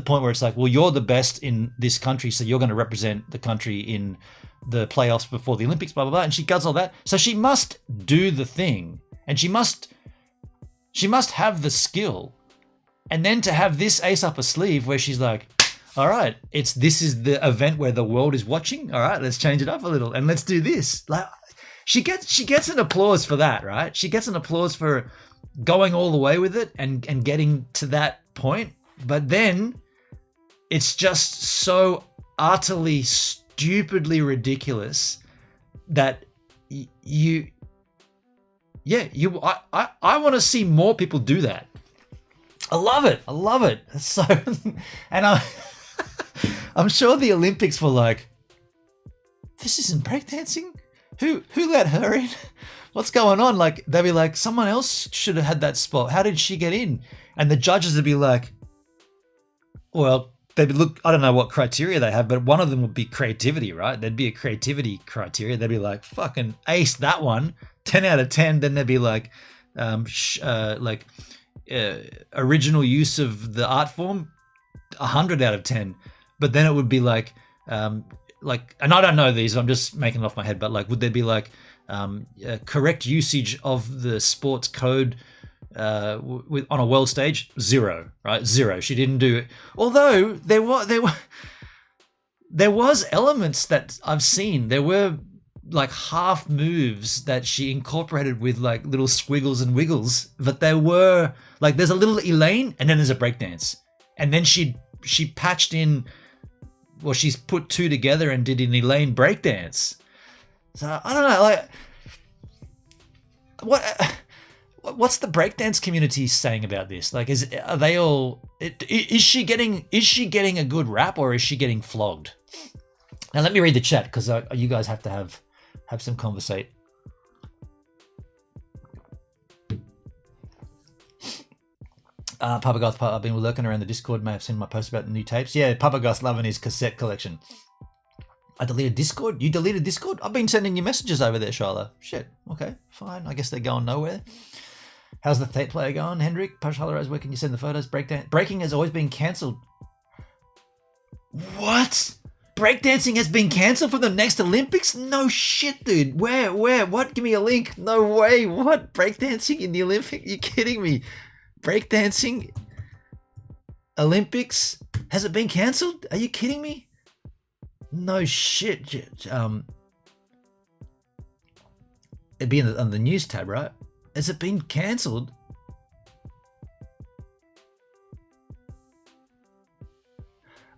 point where it's like, well, you're the best in this country, so you're going to represent the country in the playoffs before the Olympics, blah, blah, blah. And she does all that. So she must do the thing, and she must have the skill. And then to have this ace up her sleeve where she's like, all right, this is the event where the world is watching. All right, let's change it up a little and let's do this. Like, she gets an applause for that, right? She gets an applause for going all the way with it and getting to that point. But then it's just so utterly, stupidly ridiculous that I want to see more people do that. I love it. So, and I'm sure the Olympics were like, this isn't breakdancing? Who let her in? What's going on? Like, they'd be like, someone else should have had that spot. How did she get in? And the judges would be like, well, they'd look, I don't know what criteria they have, but one of them would be creativity, right? There'd be a creativity criteria. They'd be like, fucking ace that one, 10 out of 10. Then they'd be like, original use of the art form, 100 out of 10. But then it would be like Like, and I don't know these, I'm just making it off my head, but like, would there be like correct usage of the sports code with on a world stage? Zero, right? Zero. She didn't do it. Although there was elements that I've seen. There were like half moves that she incorporated with like little squiggles and wiggles, but there were like, there's a little Elaine and then there's a breakdance, and then she patched in, well, she's put two together and did an Elaine breakdance. So I don't know, like, what's the breakdance community saying about this? Like, is she getting a good rap, or is she getting flogged? Now let me read the chat, because you guys have to have some conversation. Papa Goth, I've been lurking around the Discord, may have seen my post about the new tapes. Yeah, Papa Goth's loving his cassette collection. I deleted Discord? You deleted Discord? I've been sending you messages over there, Charlotte. Shit, okay, fine. I guess they're going nowhere. How's the tape player going, Hendrik? Charlotte Rose, where can you send the photos? Breaking has always been cancelled. What? Breakdancing has been cancelled for the next Olympics? No shit, dude. Where? What? Give me a link. No way. What? Breakdancing in the Olympics? You kidding me? Breakdancing Olympics? Has it been cancelled? Are you kidding me? No shit. It'd be on the news tab, right? Has it been cancelled?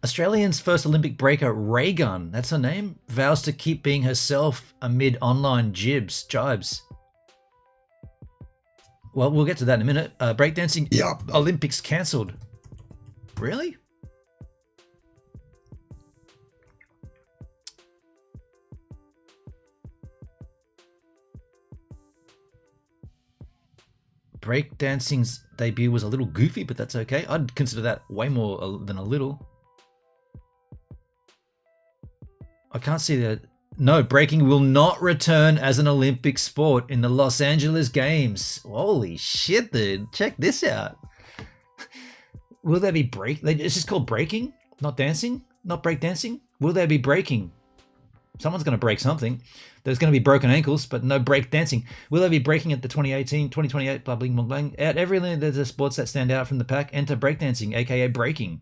Australian's first Olympic breaker, Raygun, that's her name, vows to keep being herself amid online jibes. Well, we'll get to that in a minute. Breakdancing Olympics cancelled. Really? Breakdancing's debut was a little goofy, but that's okay. I'd consider that way more than a little. I can't see that. No, breaking will not return as an Olympic sport in the Los Angeles Games. Holy shit, dude. Check this out. Will there be it's just called breaking, not dancing, not break dancing. Will there be breaking? Someone's going to break something. There's going to be broken ankles, but no break dancing. Will there be breaking at the 2028, blah, blah, blah, blah. At every Olympic, there's the sports that stand out from the pack. Enter breakdancing, aka breaking.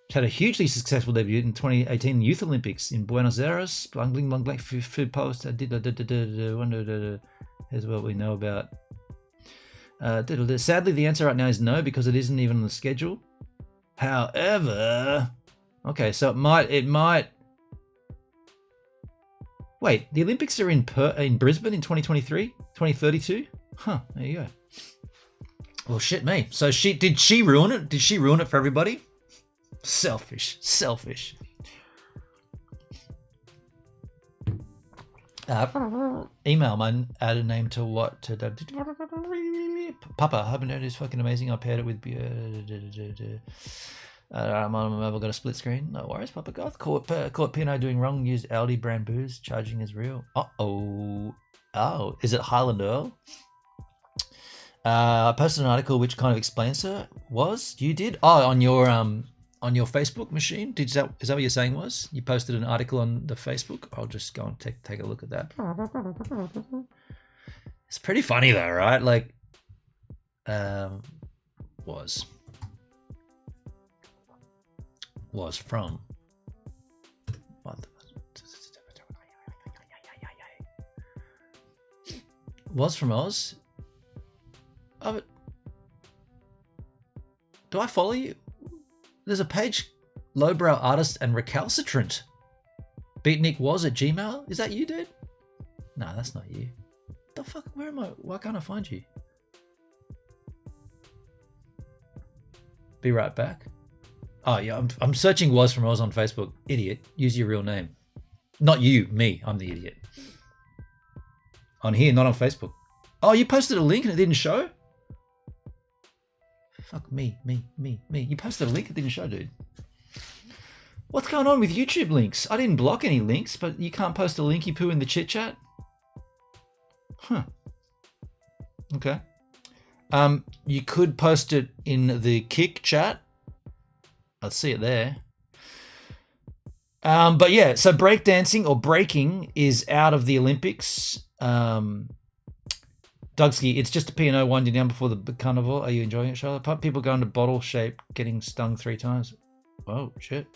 Which had a hugely successful debut in 2018 Youth Olympics in Buenos Aires. Blang, bling, blang, blang, food post. Here's what we know about. Sadly, the answer right now is no, because it isn't even on the schedule. However, okay, so it might. Wait, the Olympics are in Brisbane in 2023, 2032. Huh? There you go. Well, shit, me. So did she ruin it? Did she ruin it for everybody? Selfish. Email my add a name to what? Papa, I haven't heard it's fucking amazing. I paired it with. I've got a split screen. No worries, Papa Goth. Caught Pino doing wrong. Used Aldi brand booze. Charging is real. Oh, is it Highland Earl? I posted an article which kind of explains her. You did? Oh, on your Facebook machine? Is that what you're saying was? You posted an article on the Facebook? I'll just go and take a look at that. It's pretty funny though, right? Like, was from what? Was from Oz? Oh, do I follow you? There's a page, Lowbrow Artist and Recalcitrant. Beatnik was at Gmail. Is that you, dude? No, that's not you. The fuck? Where am I? Why can't I find you? Be right back. Oh yeah, I'm searching Was from Oz on Facebook. Idiot. Use your real name. Not you, me. I'm the idiot. On here, not on Facebook. Oh, you posted a link and it didn't show? Fuck me. You posted a link, it didn't show, dude. What's going on with YouTube links? I didn't block any links, but you can't post a linky poo in the chit chat? Huh. Okay. You could post it in the Kick chat. I see it there. But yeah, so breakdancing or breaking is out of the Olympics. Dugski, it's just a P&O winding down before the carnival. Are you enjoying it, Charlotte? People going to bottle shape, getting stung 3 times. Oh, shit.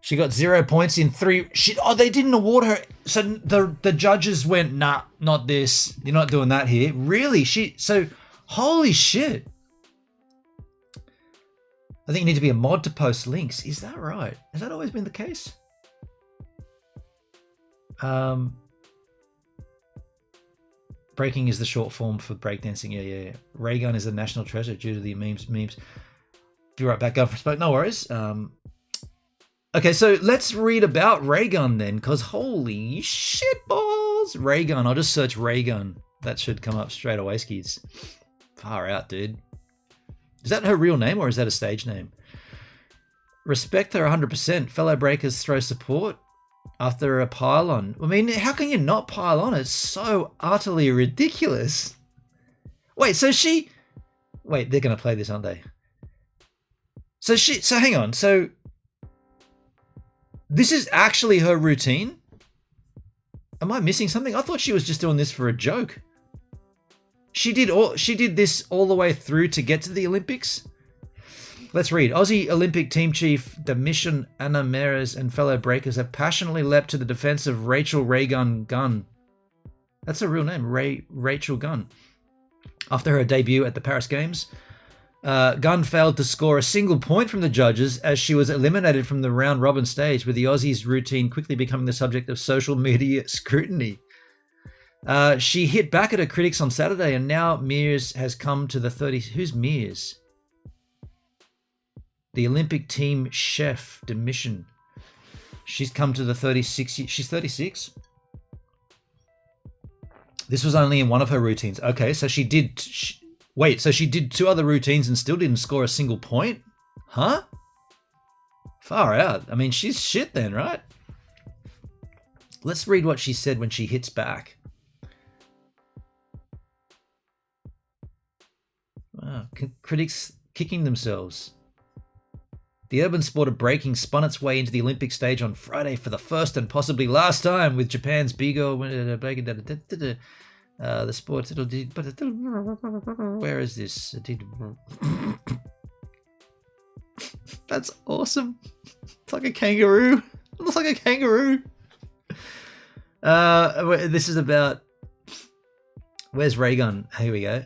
She got 0 points in 3. Shit. Oh, they didn't award her. So the judges went, nah, not this. You're not doing that here. Really? So, holy shit. I think you need to be a mod to post links. Is that right? Has that always been the case? Breaking is the short form for breakdancing. Yeah. Raygun is a national treasure due to the memes. Be right back, go for a smoke. No worries. Okay, so let's read about Raygun then, because holy shit balls. Raygun. I'll just search Raygun. That should come up straight away, skis. Far out, dude. Is that her real name or is that a stage name? Respect her 100%. Fellow breakers throw support after a pile-on. I mean, how can you not pile on? It's so utterly ridiculous. Wait, so she... Wait, they're going to play this, aren't they? So hang on. So this is actually her routine? Am I missing something? I thought she was just doing this for a joke. She did this all the way through to get to the Olympics? Let's read. Aussie Olympic team chief Damishan Anna Meres and fellow breakers have passionately leapt to the defense of Rachael Raygun Gun. That's a real name, Rachael Gunn. After her debut at the Paris Games, Gunn failed to score a single point from the judges as she was eliminated from the round-robin stage, with the Aussies' routine quickly becoming the subject of social media scrutiny. She hit back at her critics on Saturday, and now Mears has come to the 30s. Who's Mears? The Olympic team chef, Damishan. She's come to the 36. She's 36? This was only in one of her routines. Okay, so she did... Wait, so she did 2 other routines and still didn't score a single point? Huh? Far out. I mean, she's shit then, right? Let's read what she said when she hits back. Wow, critics kicking themselves. The urban sport of breaking spun its way into the Olympic stage on Friday for the first and possibly last time, with Japan's Bigo. The sport. Where is this? That's awesome. It's like a kangaroo. It looks like a kangaroo. This is about. Where's Raygun? Here we go.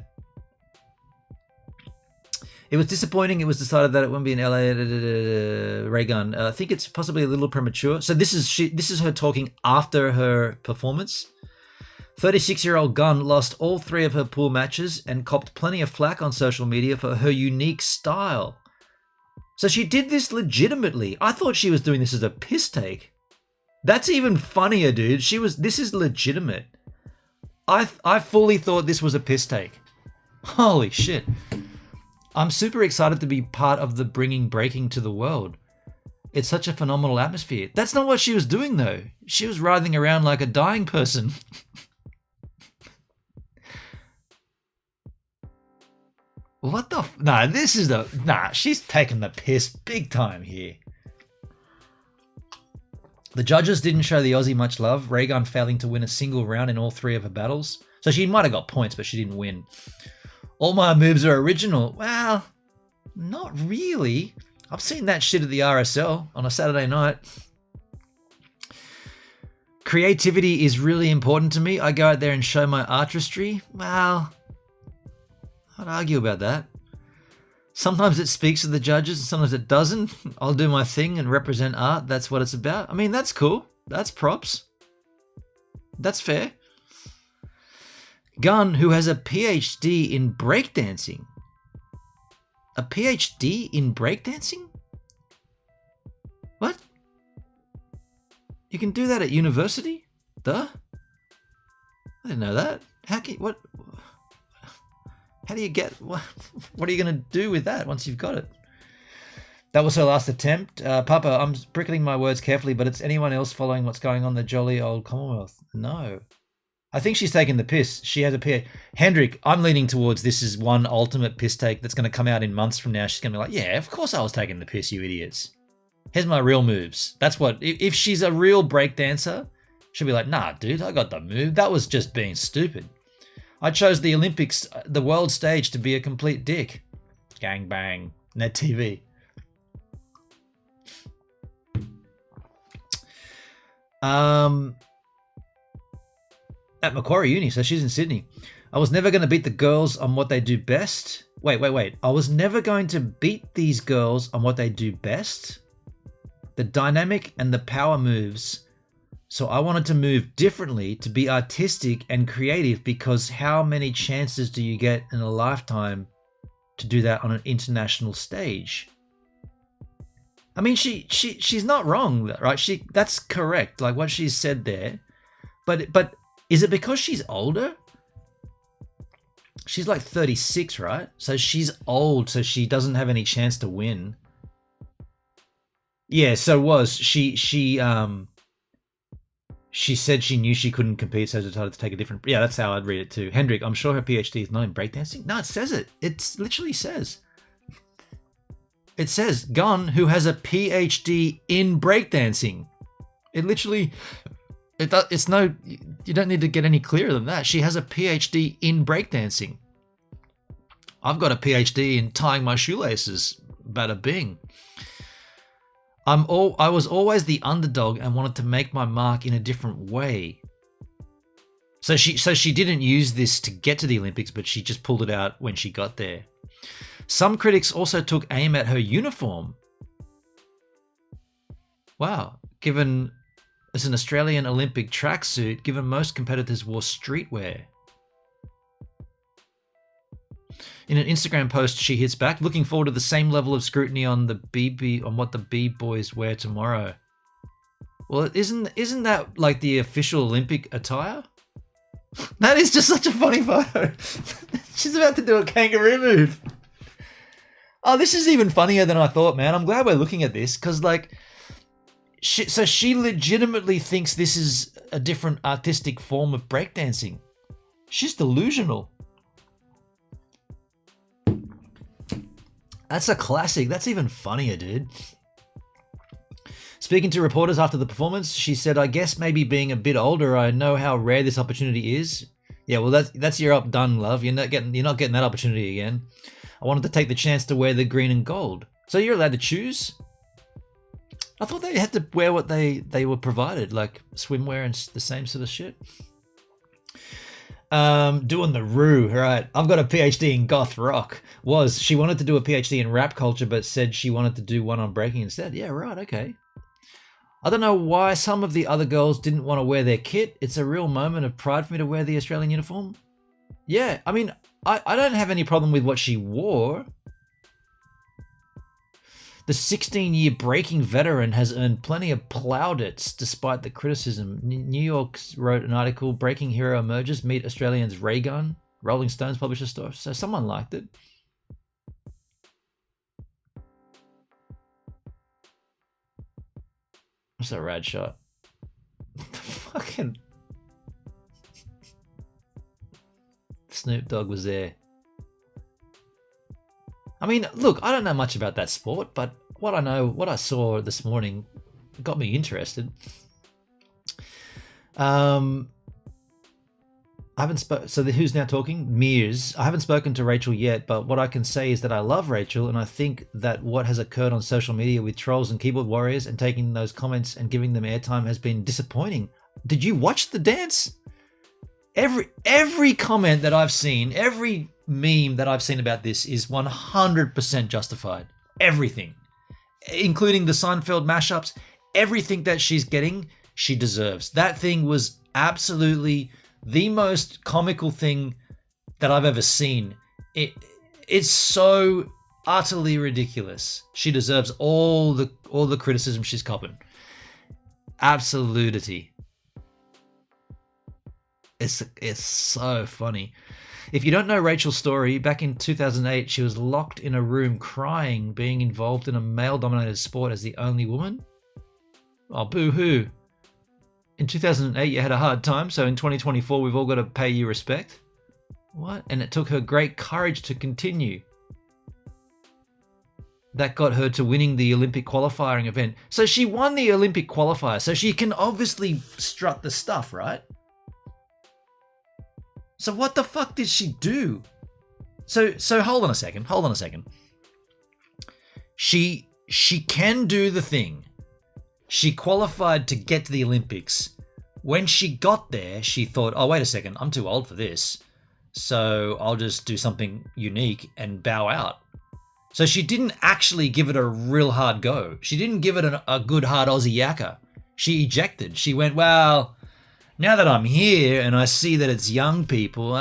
It was disappointing. It was decided that it wouldn't be an LA Raygun. I think it's possibly a little premature. So this is her talking after her performance. 36-year-old Gunn lost all 3 of her pool matches and copped plenty of flack on social media for her unique style. So she did this legitimately. I thought she was doing this as a piss take. That's even funnier, dude. This is legitimate. I fully thought this was a piss take. Holy shit. I'm super excited to be part of the bringing breaking to the world. It's such a phenomenal atmosphere. That's not what she was doing, though. She was writhing around like a dying person. What the... she's taking the piss big time here. The judges didn't show the Aussie much love, Raygun failing to win a single round in all 3 of her battles. So she might have got points, but she didn't win. All my moves are original. Well, not really. I've seen that shit at the RSL on a Saturday night. Creativity is really important to me. I go out there and show my artistry. Well, I'd argue about that. Sometimes it speaks to the judges and sometimes it doesn't. I'll do my thing and represent art. That's what it's about. I mean, that's cool. That's props. That's fair. Gunn, who has a PhD in breakdancing. A PhD in breakdancing? What? You can do that at university? Duh. I didn't know that. How do you get... What are you going to do with that once you've got it? That was her last attempt. Papa, I'm prickling my words carefully, but it's anyone else following what's going on in the jolly old Commonwealth? No. I think she's taking the piss. She has a piss. Hendrik, I'm leaning towards this is one ultimate piss take that's going to come out in months from now. She's going to be like, yeah, of course I was taking the piss, you idiots. Here's my real moves. That's what, if she's a real breakdancer, she'll be like, nah, dude, I got the move. That was just being stupid. I chose the Olympics, the world stage, to be a complete dick. Gang bang. Net TV. At Macquarie Uni, so she's in Sydney. I was never going to beat the girls on what they do best. Wait. I was never going to beat these girls on what they do best. The dynamic and the power moves. So I wanted to move differently, to be artistic and creative, because how many chances do you get in a lifetime to do that on an international stage? I mean, she's not wrong, right? That's correct, like what she said there. But is it because she's older? She's like 36, right? So she's old, so she doesn't have any chance to win. Yeah, so she said she knew she couldn't compete, so decided to take a different... Yeah, that's how I'd read it too. Hendrik, I'm sure her PhD is not in breakdancing. No, it says it. It literally says. It says, Gunn, who has a PhD in breakdancing. It literally... It's no... You don't need to get any clearer than that. She has a PhD in breakdancing. I've got a PhD in tying my shoelaces. Bada bing. I was always the underdog and wanted to make my mark in a different way. So she didn't use this to get to the Olympics, but she just pulled it out when she got there. Some critics also took aim at her uniform. Wow. Given it's an Australian Olympic tracksuit, given most competitors wore streetwear. In an Instagram post, she hits back, looking forward to the same level of scrutiny on what the B-boys wear tomorrow. Well, isn't that like the official Olympic attire? That is just such a funny photo. She's about to do a kangaroo move. Oh, this is even funnier than I thought, man. I'm glad we're looking at this, because like, she legitimately thinks this is a different artistic form of breakdancing. She's delusional. That's a classic. That's even funnier, dude. Speaking to reporters after the performance, she said, I guess maybe being a bit older, I know how rare this opportunity is. Yeah, well, that's your up done, love. You're not getting that opportunity again. I wanted to take the chance to wear the green and gold. So you're allowed to choose? I thought they had to wear what they were provided, like swimwear and the same sort of shit. Doing the Roo, right? I've got a PhD in goth rock. She wanted to do a PhD in rap culture, but said she wanted to do one on breaking instead. Yeah, right, okay. I don't know why some of the other girls didn't want to wear their kit. It's a real moment of pride for me to wear the Australian uniform. Yeah, I mean, I don't have any problem with what she wore. The 16-year breaking veteran has earned plenty of plaudits despite the criticism. New York wrote an article, Breaking Hero Emerges, Meet Australians Raygun. Rolling Stones published a story, so someone liked it. That's a rad shot. Fucking Snoop Dogg was there. I mean, look, I don't know much about that sport, but what I saw this morning got me interested. I haven't so who's now talking? Mears. I haven't spoken to Rachael yet, but what I can say is that I love Rachael, and I think that what has occurred on social media with trolls and keyboard warriors and taking those comments and giving them airtime has been disappointing. Did you watch the dance? Every comment that I've seen, every meme that I've seen about this is 100% justified. Everything. Including the Seinfeld mashups. Everything that she's getting, she deserves. That thing was absolutely the most comical thing that I've ever seen. It's so utterly ridiculous. She deserves all the criticism she's copping. Absolutity. It's so funny. If you don't know Rachael's story, back in 2008, she was locked in a room crying, being involved in a male-dominated sport as the only woman. Oh, boo-hoo. In 2008, you had a hard time, so in 2024, we've all got to pay you respect. What? And it took her great courage to continue. that got her to winning the Olympic qualifying event. So she won the Olympic qualifier. So she can obviously strut the stuff, right? So what the fuck did she do? So hold on a second. She can do the thing. She qualified to get to the Olympics. When she got there, she thought, oh, wait a second, I'm too old for this. So I'll just do something unique and bow out. So she didn't actually give it a real hard go. She didn't give it a good hard Aussie yakka. She ejected. She went, well, now that I'm here and I see that it's young people,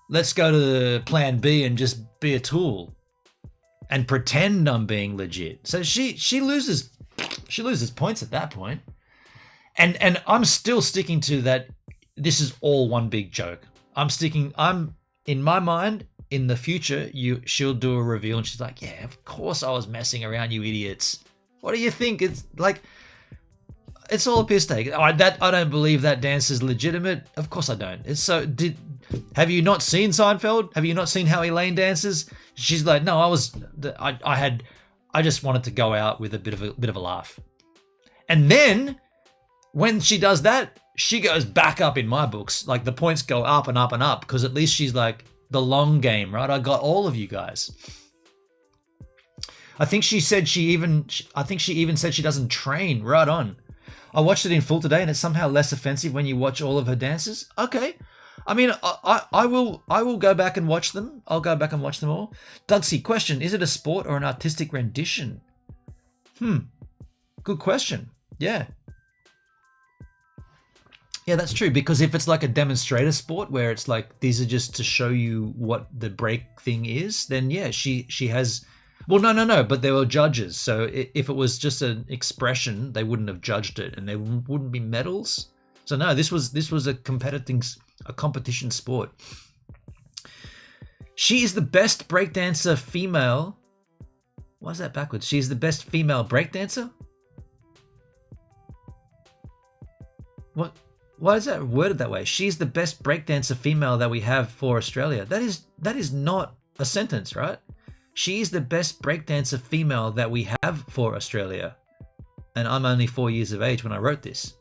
let's go to plan B and just be a tool and pretend I'm being legit. So she loses points at that point. And I'm still sticking to that. This is all one big joke. I'm in my mind, in the future, she'll do a reveal and she's like, yeah, of course I was messing around, you idiots. What do you think? It's like, it's all a piss take. I don't believe that dance is legitimate. Of course I don't. Have you not seen Seinfeld? Have you not seen how Elaine dances? She's like, no, I just wanted to go out with a bit of a laugh. And then when she does that, she goes back up in my books. Like the points go up and up and up because at least she's like the long game, right? I got all of you guys. I think she even said she doesn't train. Right on. I watched it in full today and it's somehow less offensive when you watch all of her dances. Okay. I mean, I will go back and watch them. I'll go back and watch them all. Dugsy, question, is it a sport or an artistic rendition? Good question. Yeah. Yeah, that's true. Because if it's like a demonstrator sport where it's like, these are just to show you what the break thing is, then yeah, she has... Well, no, but there were judges. So if it was just an expression, they wouldn't have judged it and there wouldn't be medals. So no, this was a competition sport. She is the best breakdancer female. Why is that backwards? She is the best female breakdancer? What? Why is that worded that way? She's the best breakdancer female that we have for Australia. That is not a sentence, right? She is the best breakdancer female that we have for Australia. And I'm only 4 years of age when I wrote this.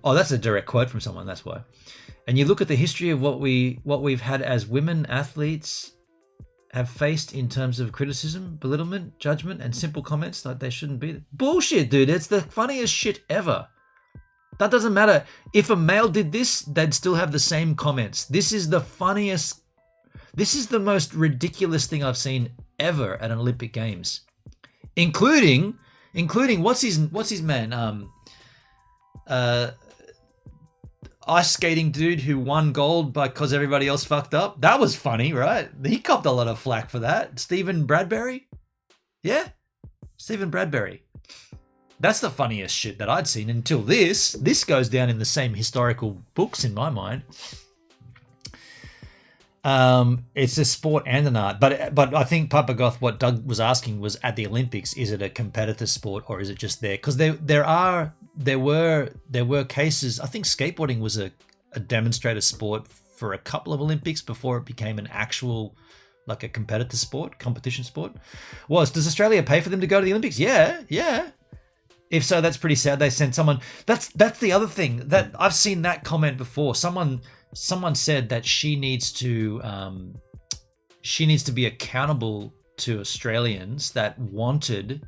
Oh, that's a direct quote from someone, that's why. And you look at the history of what we've had as women athletes have faced in terms of criticism, belittlement, judgment, and simple comments like they shouldn't be. Bullshit, dude. It's the funniest shit ever. That doesn't matter. If a male did this, they'd still have the same comments. This is the funniest. This is the most ridiculous thing I've seen ever at an Olympic Games, including what's his man? Ice skating dude who won gold because everybody else fucked up. That was funny, right? He copped a lot of flack for that. Stephen Bradbury? Yeah? Stephen Bradbury. That's the funniest shit that I'd seen until this. This goes down in the same historical books in my mind. It's a sport and an art, but I think Papa Goth, what Doug was asking was, at the Olympics, is it a competitive sport or is it just there? Because there were cases. I think skateboarding was a demonstrator sport for a couple of Olympics before it became an actual, like a competitive sport, competition sport. Does Australia pay for them to go to the Olympics? Yeah. If so, that's pretty sad. They sent someone. That's the other thing that I've seen that comment before. Someone said that she needs to be accountable to Australians that wanted,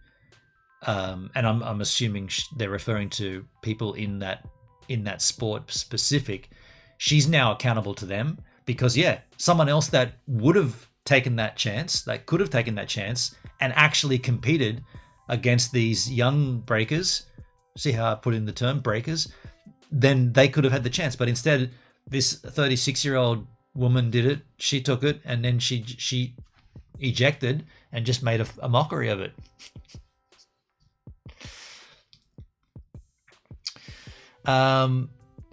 and I'm assuming they're referring to people in that sport specific. She's now accountable to them because someone else that would have taken that chance, that could have taken that chance and actually competed against these young breakers. See how I put in the term breakers? Then they could have had the chance, but instead, this 36-year-old woman did it. She took it, and then she ejected and just made a mockery of it.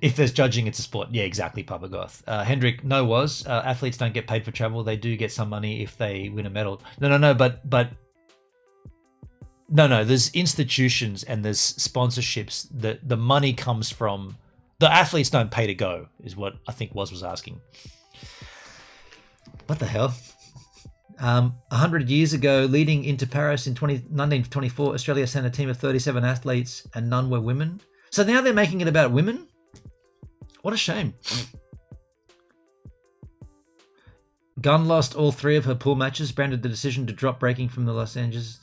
If there's judging, it's a sport. Yeah, exactly, Papa Goth. Hendrik, athletes don't get paid for travel. They do get some money if they win a medal. No, but no, there's institutions and there's sponsorships. The money comes from... The athletes don't pay to go, is what I think was asking. What the hell? 100 years ago, leading into Paris in 1924, Australia sent a team of 37 athletes and none were women. So now they're making it about women? What a shame. Gunn lost all 3 of her pool matches, branded the decision to drop breaking from the Los Angeles.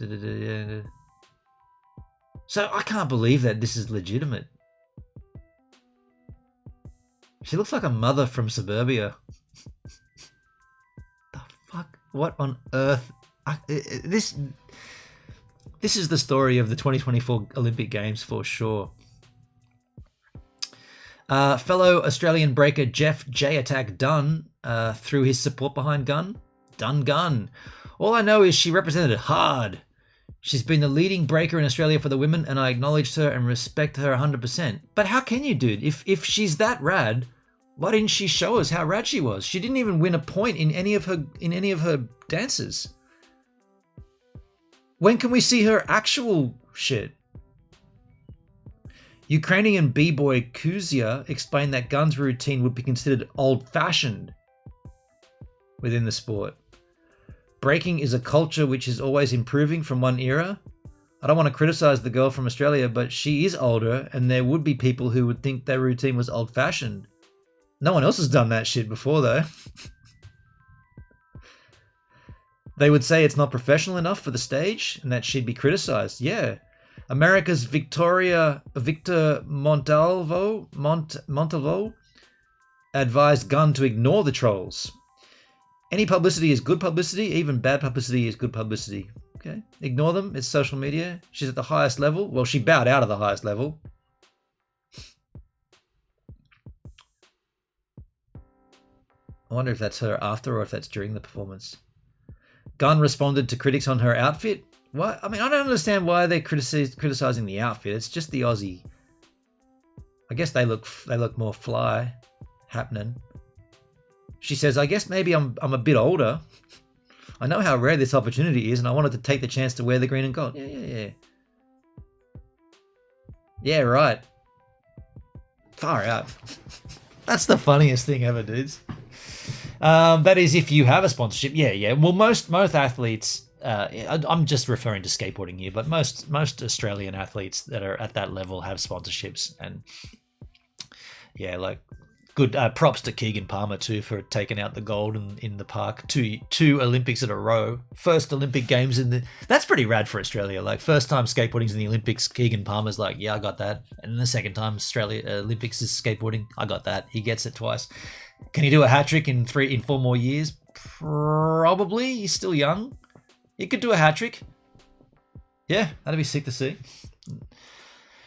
So I can't believe that this is legitimate. She looks like a mother from suburbia. The fuck? What on earth? This is the story of the 2024 Olympic Games for sure. Fellow Australian breaker Jeff J Attack Dunn threw his support behind Gunn. Gunn. All I know is she represented hard. She's been the leading breaker in Australia for the women, and I acknowledged her and respect her 100%. But how can you, dude? If she's that rad, why didn't she show us how rad she was? She didn't even win a point in any of her dances. When can we see her actual shit? Ukrainian b-boy Kuzia explained that Gunn's routine would be considered old-fashioned within the sport. Breaking is a culture which is always improving from one era. I don't want to criticize the girl from Australia, but she is older, and there would be people who would think their routine was old-fashioned. No one else has done that shit before, though. They would say it's not professional enough for the stage, and that she'd be criticized. Yeah. America's Victor Montalvo advised Gunn to ignore the trolls. Any publicity is good publicity, even bad publicity is good publicity. Okay, ignore them, it's social media. She's at the highest level. Well, she bowed out of the highest level. I wonder if that's her after or if that's during the performance. Gunn responded to critics on her outfit. What? I mean, I don't understand why they're criticizing the outfit. It's just the Aussie. I guess they look more fly happening. She says, I guess maybe I'm a bit older. I know how rare this opportunity is, and I wanted to take the chance to wear the green and gold. Yeah. Yeah, right. Far out. That's the funniest thing ever, dudes. That is if you have a sponsorship. Yeah. Well, most athletes... I'm just referring to skateboarding here, but most Australian athletes that are at that level have sponsorships, and yeah, like good props to Keegan Palmer too for taking out the gold in the park, two Olympics in a row, first Olympic Games that's pretty rad for Australia. Like first time skateboarding's in the Olympics, Keegan Palmer's like, yeah, I got that, and the second time Australia Olympics is skateboarding, I got that. He gets it twice. Can he do a hat trick in 4 more years? Probably. He's still young. He could do a hat-trick. Yeah, that'd be sick to see.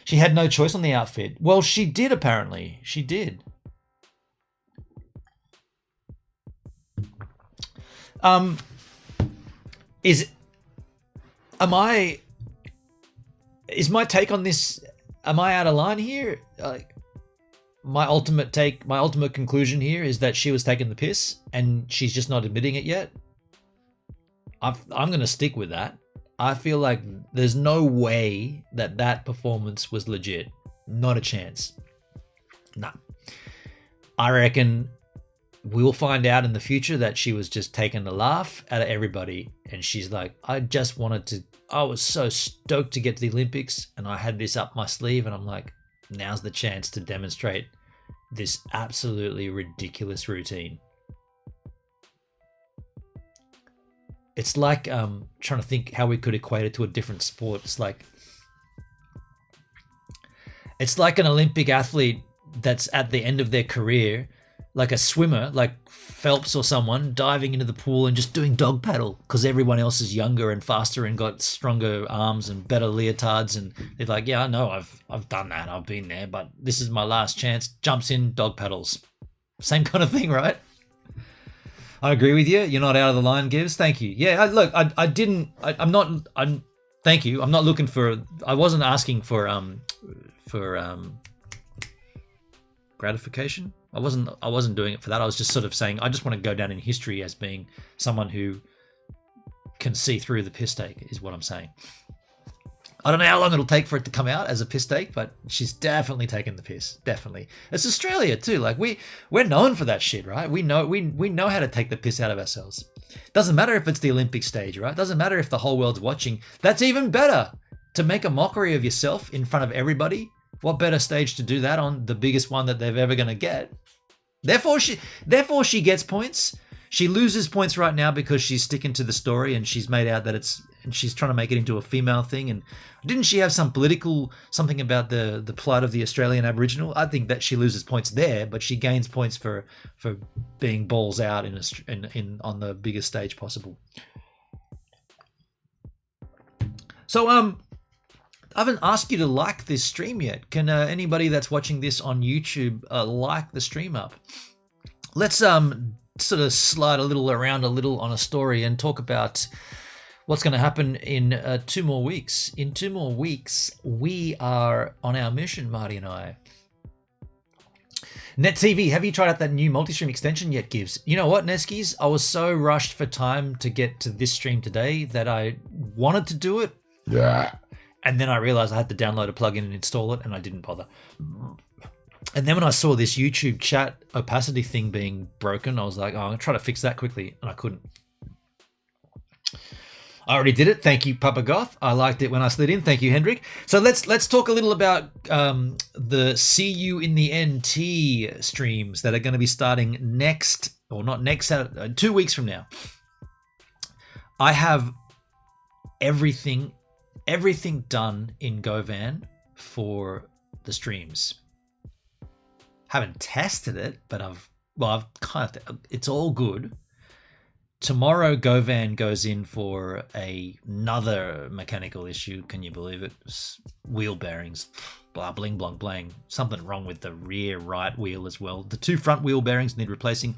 She had no choice on the outfit. Well, she did, apparently. She did. Is my take on this, am I out of line here? My ultimate conclusion here is that she was taking the piss and she's just not admitting it yet. I'm going to stick with that. I feel like there's no way that performance was legit. Not a chance. Nah. I reckon we'll find out in the future that she was just taking a laugh out of everybody. And she's like, I was so stoked to get to the Olympics and I had this up my sleeve. And I'm like, now's the chance to demonstrate this absolutely ridiculous routine. It's like trying to think how we could equate it to a different sport. It's like an Olympic athlete that's at the end of their career, like a swimmer, like Phelps or someone, diving into the pool and just doing dog paddle because everyone else is younger and faster and got stronger arms and better leotards, and they're like, yeah, I know, I've done that, I've been there, but this is my last chance. Jumps in, dog paddles. Same kind of thing, right? I agree with you. You're not out of the line, Gibbs. Thank you. Yeah, thank you. I'm not looking for, I wasn't asking for gratification. I wasn't doing it for that. I was just sort of saying, I just want to go down in history as being someone who can see through the piss take, is what I'm saying. I don't know how long it'll take for it to come out as a piss take, but she's definitely taken the piss. Definitely. It's Australia too. Like we're known for that shit, right? We know how to take the piss out of ourselves. Doesn't matter if it's the Olympic stage, right? Doesn't matter if the whole world's watching. That's even better. To make a mockery of yourself in front of everybody. What better stage to do that on? The biggest one that they're ever going to get. Therefore she gets points. She loses points right now because she's sticking to the story and she's made out that and she's trying to make it into a female thing. And didn't she have some political something about the plight of the Australian Aboriginal? I think that she loses points there, but she gains points for being balls out in on the biggest stage possible. So I haven't asked you to like this stream yet. Can anybody that's watching this on YouTube like the stream up? Let's sort of slide around a little on a story and talk about what's going to happen in 2 more weeks. In 2 more weeks, we are on our mission, Marty and I. NetTV, have you tried out that new multi-stream extension yet, Gibbs? You know what, Neskis? I was so rushed for time to get to this stream today that I wanted to do it. Yeah. And then I realized I had to download a plugin and install it, and I didn't bother. And then when I saw this YouTube chat opacity thing being broken, I was like, oh, I'm going to try to fix that quickly, and I couldn't. I already did it. Thank you, Papa Goth. I liked it when I slid in. Thank you, Hendrik. So let's talk a little about the See You in the NT streams that are going to be starting next, or not next, 2 weeks from now. I have everything done in Govan for the streams. Haven't tested it, but I've kind of, it's all good. Tomorrow Govan goes in for another mechanical issue. Can you believe it? Wheel bearings, blah, bling, blong, blang. Something wrong with the rear right wheel as well. The 2 front wheel bearings need replacing.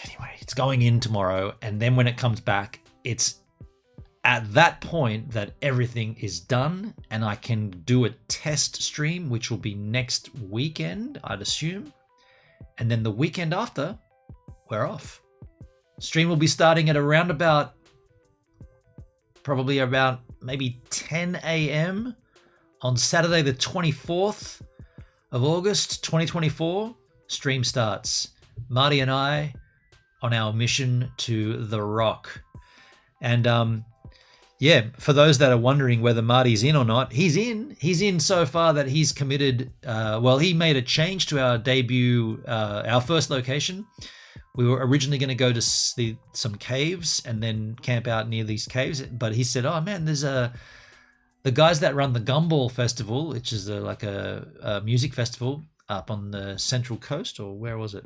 Anyway, it's going in tomorrow, and then when it comes back, it's at that point that everything is done and I can do a test stream, which will be next weekend, I'd assume. And then the weekend after, we're off. Stream will be starting at around about, probably about maybe 10 a.m. on Saturday the 24th of August, 2024. Stream starts. Marty and I on our mission to the Rock. And yeah, for those that are wondering whether Marty's in or not, he's in. He's in so far that he's committed. Well, he made a change to our debut, our first location. We were originally going to go to some caves and then camp out near these caves. But he said, oh, man, there's the guys that run the Gumball Festival, which is like a music festival up on the Central Coast, or where was it?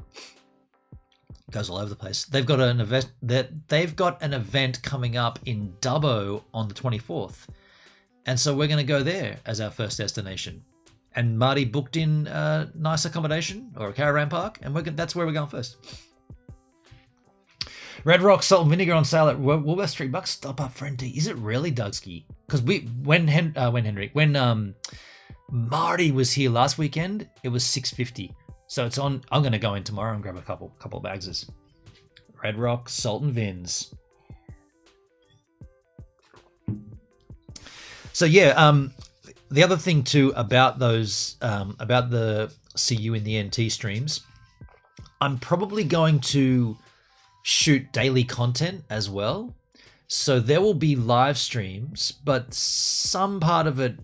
Goes all over the place. They've got an event coming up in Dubbo on the 24th, and so we're going to go there as our first destination. And Marty booked in a nice accommodation or a caravan park, and that's where we're going first. Red Rock salt and vinegar on sale at Woolworths, $3. Stop up, friend D. Is it really, Dugsky? Because when Marty was here last weekend, it was $6.50. So it's on. I'm going to go in tomorrow and grab a couple of bagses. Red Rock, salt and vins. So yeah, the other thing too about those, about the See You in the NT streams, I'm probably going to shoot daily content as well. So there will be live streams, but some part of it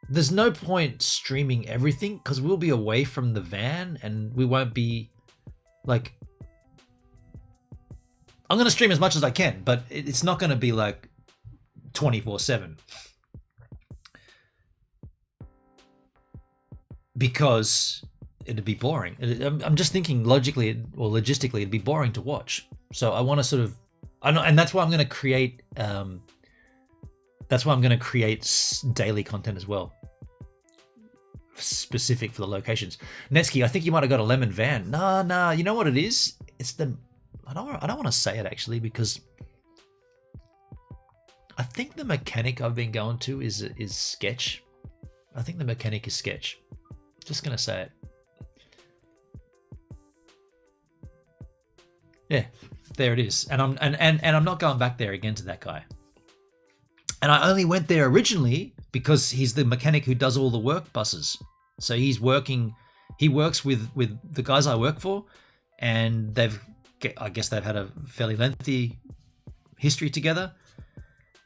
there's no point streaming everything because we'll be away from the van and we won't be like, I'm going to stream as much as I can, but it's not going to be like 24/7 because it'd be boring. I'm just thinking logically or logistically, it'd be boring to watch. So I want to sort of, and that's why I'm going to create, daily content as well, specific for the locations. Netsky, I think you might have got a lemon van. Nah. You know what it is? It's the, I don't want to say it actually because I think the mechanic I've been going to is Sketch. I think the mechanic is Sketch. Just gonna say it. Yeah, there it is. And I'm not going back there again to that guy. And I only went there originally because he's the mechanic who does all the work buses. So he works with the guys I work for, and I guess they've had a fairly lengthy history together.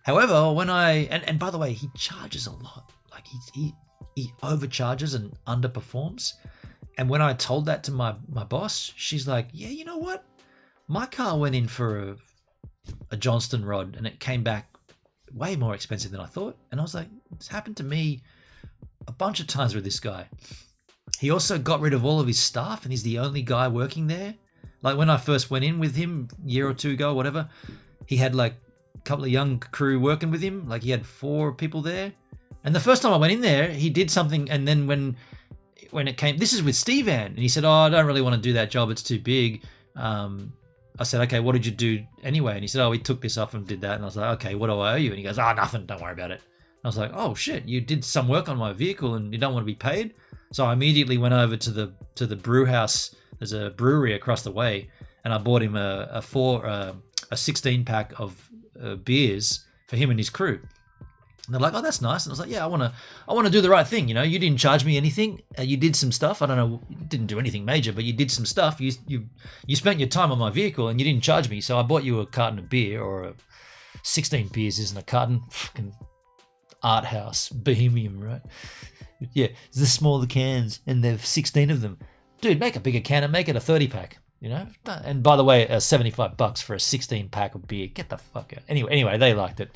However, when and by the way, he charges a lot. Like he overcharges and underperforms. And when I told that to my boss, she's like, yeah, you know what? My car went in for a Johnston rod and it came back way more expensive than I thought. And I was like, it's happened to me a bunch of times with this guy. He also got rid of all of his staff and he's the only guy working there. Like when I first went in with him a year or two ago, whatever, he had like a couple of young crew working with him. Like he had 4 people there. And the first time I went in there, he did something. And then when it came, this is with Steve Ann, and he said, oh, I don't really want to do that job. It's too big. I said, okay, what did you do anyway? And he said, oh, we took this off and did that. And I was like, okay, what do I owe you? And he goes, oh, nothing. Don't worry about it. And I was like, oh shit, you did some work on my vehicle and you don't want to be paid? So I immediately went over to the brew house. There's a brewery across the way, and I bought him a 16 pack of beers for him and his crew. And they're like, oh, that's nice. And I was like, yeah, I want to do the right thing. You know, you didn't charge me anything. You did some stuff. I don't know, you didn't do anything major, but you did some stuff. You spent your time on my vehicle and you didn't charge me. So I bought you a carton of beer, or 16 beers isn't a carton. Fucking art house, bohemian, right? Yeah, the smaller cans, and there's 16 of them. Dude, make a bigger can and make it a 30 pack. You know, and by the way, $75 for a 16 pack of beer. Get the fuck out. Anyway, they liked it.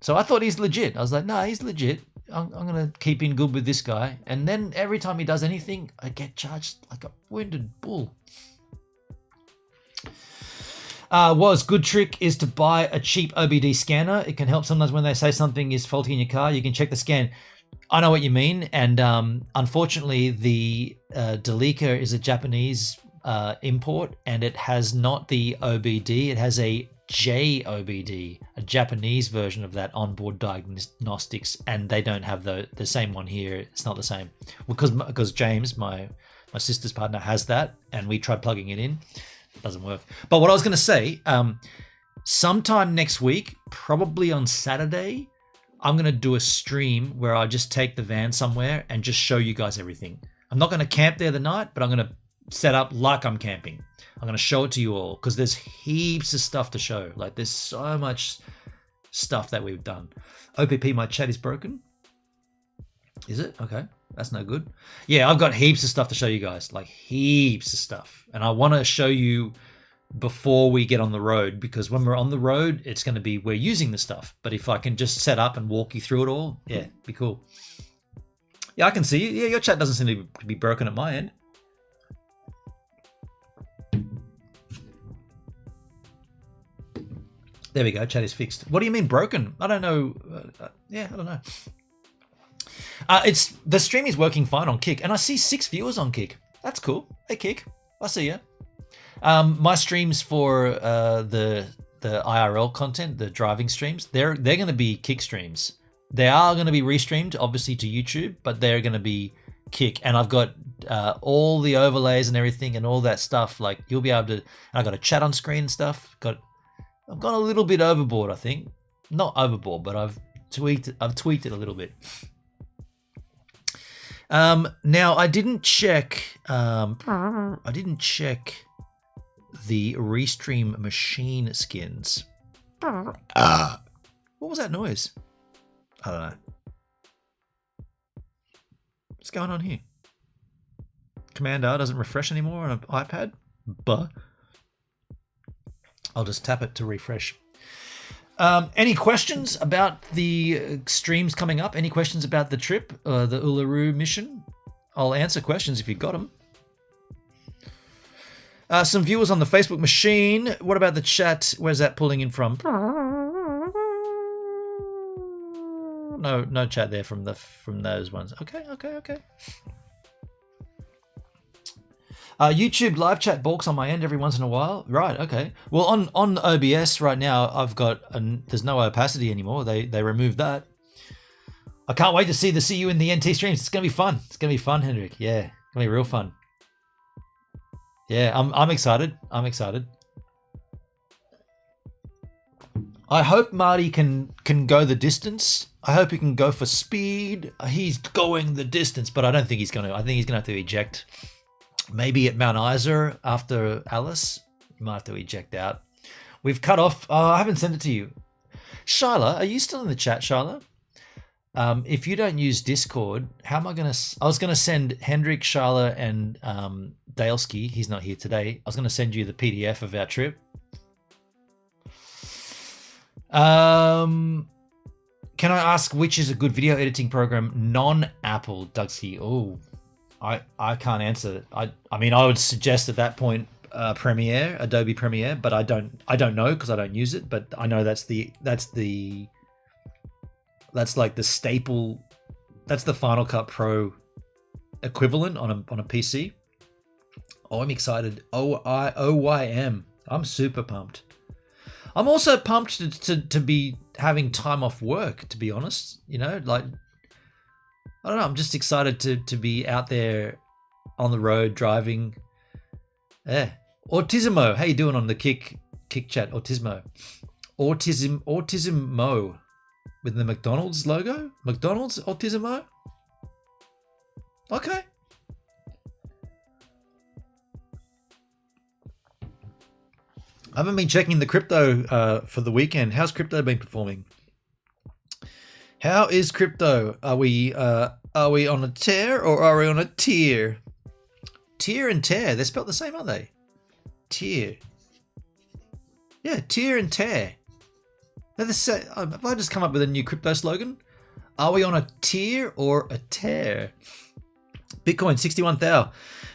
So I thought he's legit. I was like, no, he's legit. I'm going to keep in good with this guy. And then every time he does anything, I get charged like a wounded bull. Good trick is to buy a cheap OBD scanner. It can help sometimes when they say something is faulty in your car. You can check the scan. I know what you mean. And unfortunately, the Delica is a Japanese import, and it has not the OBD. It has a JOBD, a Japanese version of that, onboard diagnostics, and they don't have the same one here. It's not the same because James, my sister's partner, has that, and we tried plugging it in. It doesn't work. But what I was going to say, sometime next week, probably on Saturday, I'm going to do a stream where I just take the van somewhere and just show you guys everything. I'm not going to camp there the night, but I'm going to set up like I'm camping. I'm going to show it to you all because there's heaps of stuff to show. Like there's so much stuff that we've done. OPP, my chat is broken. Is it? Okay. That's no good. Yeah, I've got heaps of stuff to show you guys. Like heaps of stuff. And I want to show you before we get on the road, because when we're on the road, it's going to be, we're using the stuff. But if I can just set up and walk you through it all, yeah, it'd be cool. Yeah, I can see you. Yeah, your chat doesn't seem to be broken at my end. There we go. Chat is fixed. What do you mean broken? I don't know. I don't know. It's the stream is working fine on Kick, and I see 6 viewers on Kick. That's cool. Hey Kick, I see ya. My streams for the IRL content, the driving streams, they're going to be Kick streams. They are going to be restreamed, obviously, to YouTube, but they're going to be Kick. And I've got all the overlays and everything and all that stuff. Like you'll be able to. I got a chat on screen and stuff. I've gone a little bit overboard, I think. Not overboard, but I've tweaked it a little bit. Now I didn't check the Restream machine skins. What was that noise? I don't know. What's going on here? Command R doesn't refresh anymore on an iPad? But I'll just tap it to refresh. Any questions about the streams coming up? Any questions about the trip, the Uluru mission? I'll answer questions if you've got them. Some viewers on the Facebook machine. What about the chat? Where's that pulling in from? No chat there from those ones. Okay. YouTube live chat balks on my end every once in a while. Right, okay. Well, on OBS right now, I've got there's no opacity anymore. They removed that. I can't wait to see you in the NT streams. It's gonna be fun. It's gonna be fun, Hendrik. Yeah, it's gonna be real fun. Yeah, I'm excited. I'm excited. I hope Marty can go the distance. I hope he can go for speed. He's going the distance, but I don't think he's gonna. I think he's gonna have to eject. maybe at Mount Isa after Alice. You might have to eject out. We've cut off. Oh, I haven't sent it to you. Shyla, are you still in the chat, Shyla? If you don't use Discord, how am I going to... I was going to send Hendrik, Shyla, and Daleski. He's not here today. I was going to send you the PDF of our trip. Can I ask which is a good video editing program non-Apple, Dugsky? Oh, I can't answer. I mean, I would suggest at that point Premiere, Adobe Premiere, but I don't know because I don't use it. But I know that's like the staple. That's the Final Cut Pro equivalent on a PC. Oh, I'm excited. OYM. I'm super pumped. I'm also pumped to be having time off work, to be honest. You know, like, I don't know. I'm just excited to be out there on the road driving. Yeah. Autismo. How you doing on the kick chat? Autismo. Autismo with the McDonald's logo. McDonald's Autismo. Okay. I haven't been checking the crypto for the weekend. How's crypto been performing? How is crypto? Are we on a tear or are we on a tier? Tier and tear, they're spelled the same, aren't they? Tier. Yeah, tier and tear. They're the same. Have I just come up with a new crypto slogan? Are we on a tier or a tear? Bitcoin 61,000.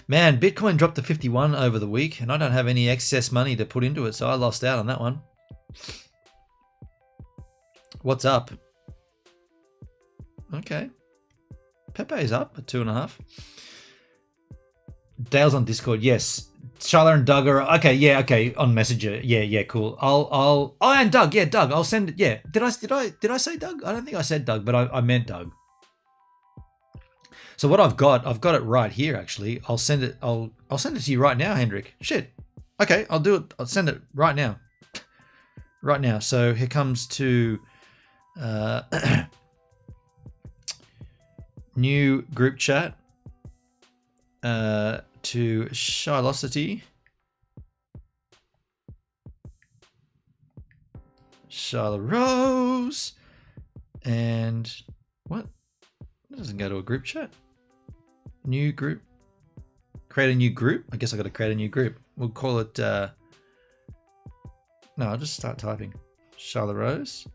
Man, Bitcoin dropped to 51 over the week, and I don't have any excess money to put into it, so I lost out on that one. What's up? Okay. Pepe's up at 2.5. Dale's on Discord, yes. Charlotte and Doug are okay. Yeah, okay. On Messenger, yeah, cool. Oh, and Doug, yeah, Doug. I'll send it. Yeah, did I say Doug? I don't think I said Doug, but I meant Doug. So what I've got it right here. Actually, I'll send it. I'll send it to you right now, Hendrik. Shit. Okay, I'll do it. I'll send it right now. Right now. So here comes to new group chat. To Shylosity. Shyla Rose. And what? It doesn't go to a group chat. New group. Create a new group. I guess I got to create a new group. We'll call it. No, I'll just start typing. Shyla Rose.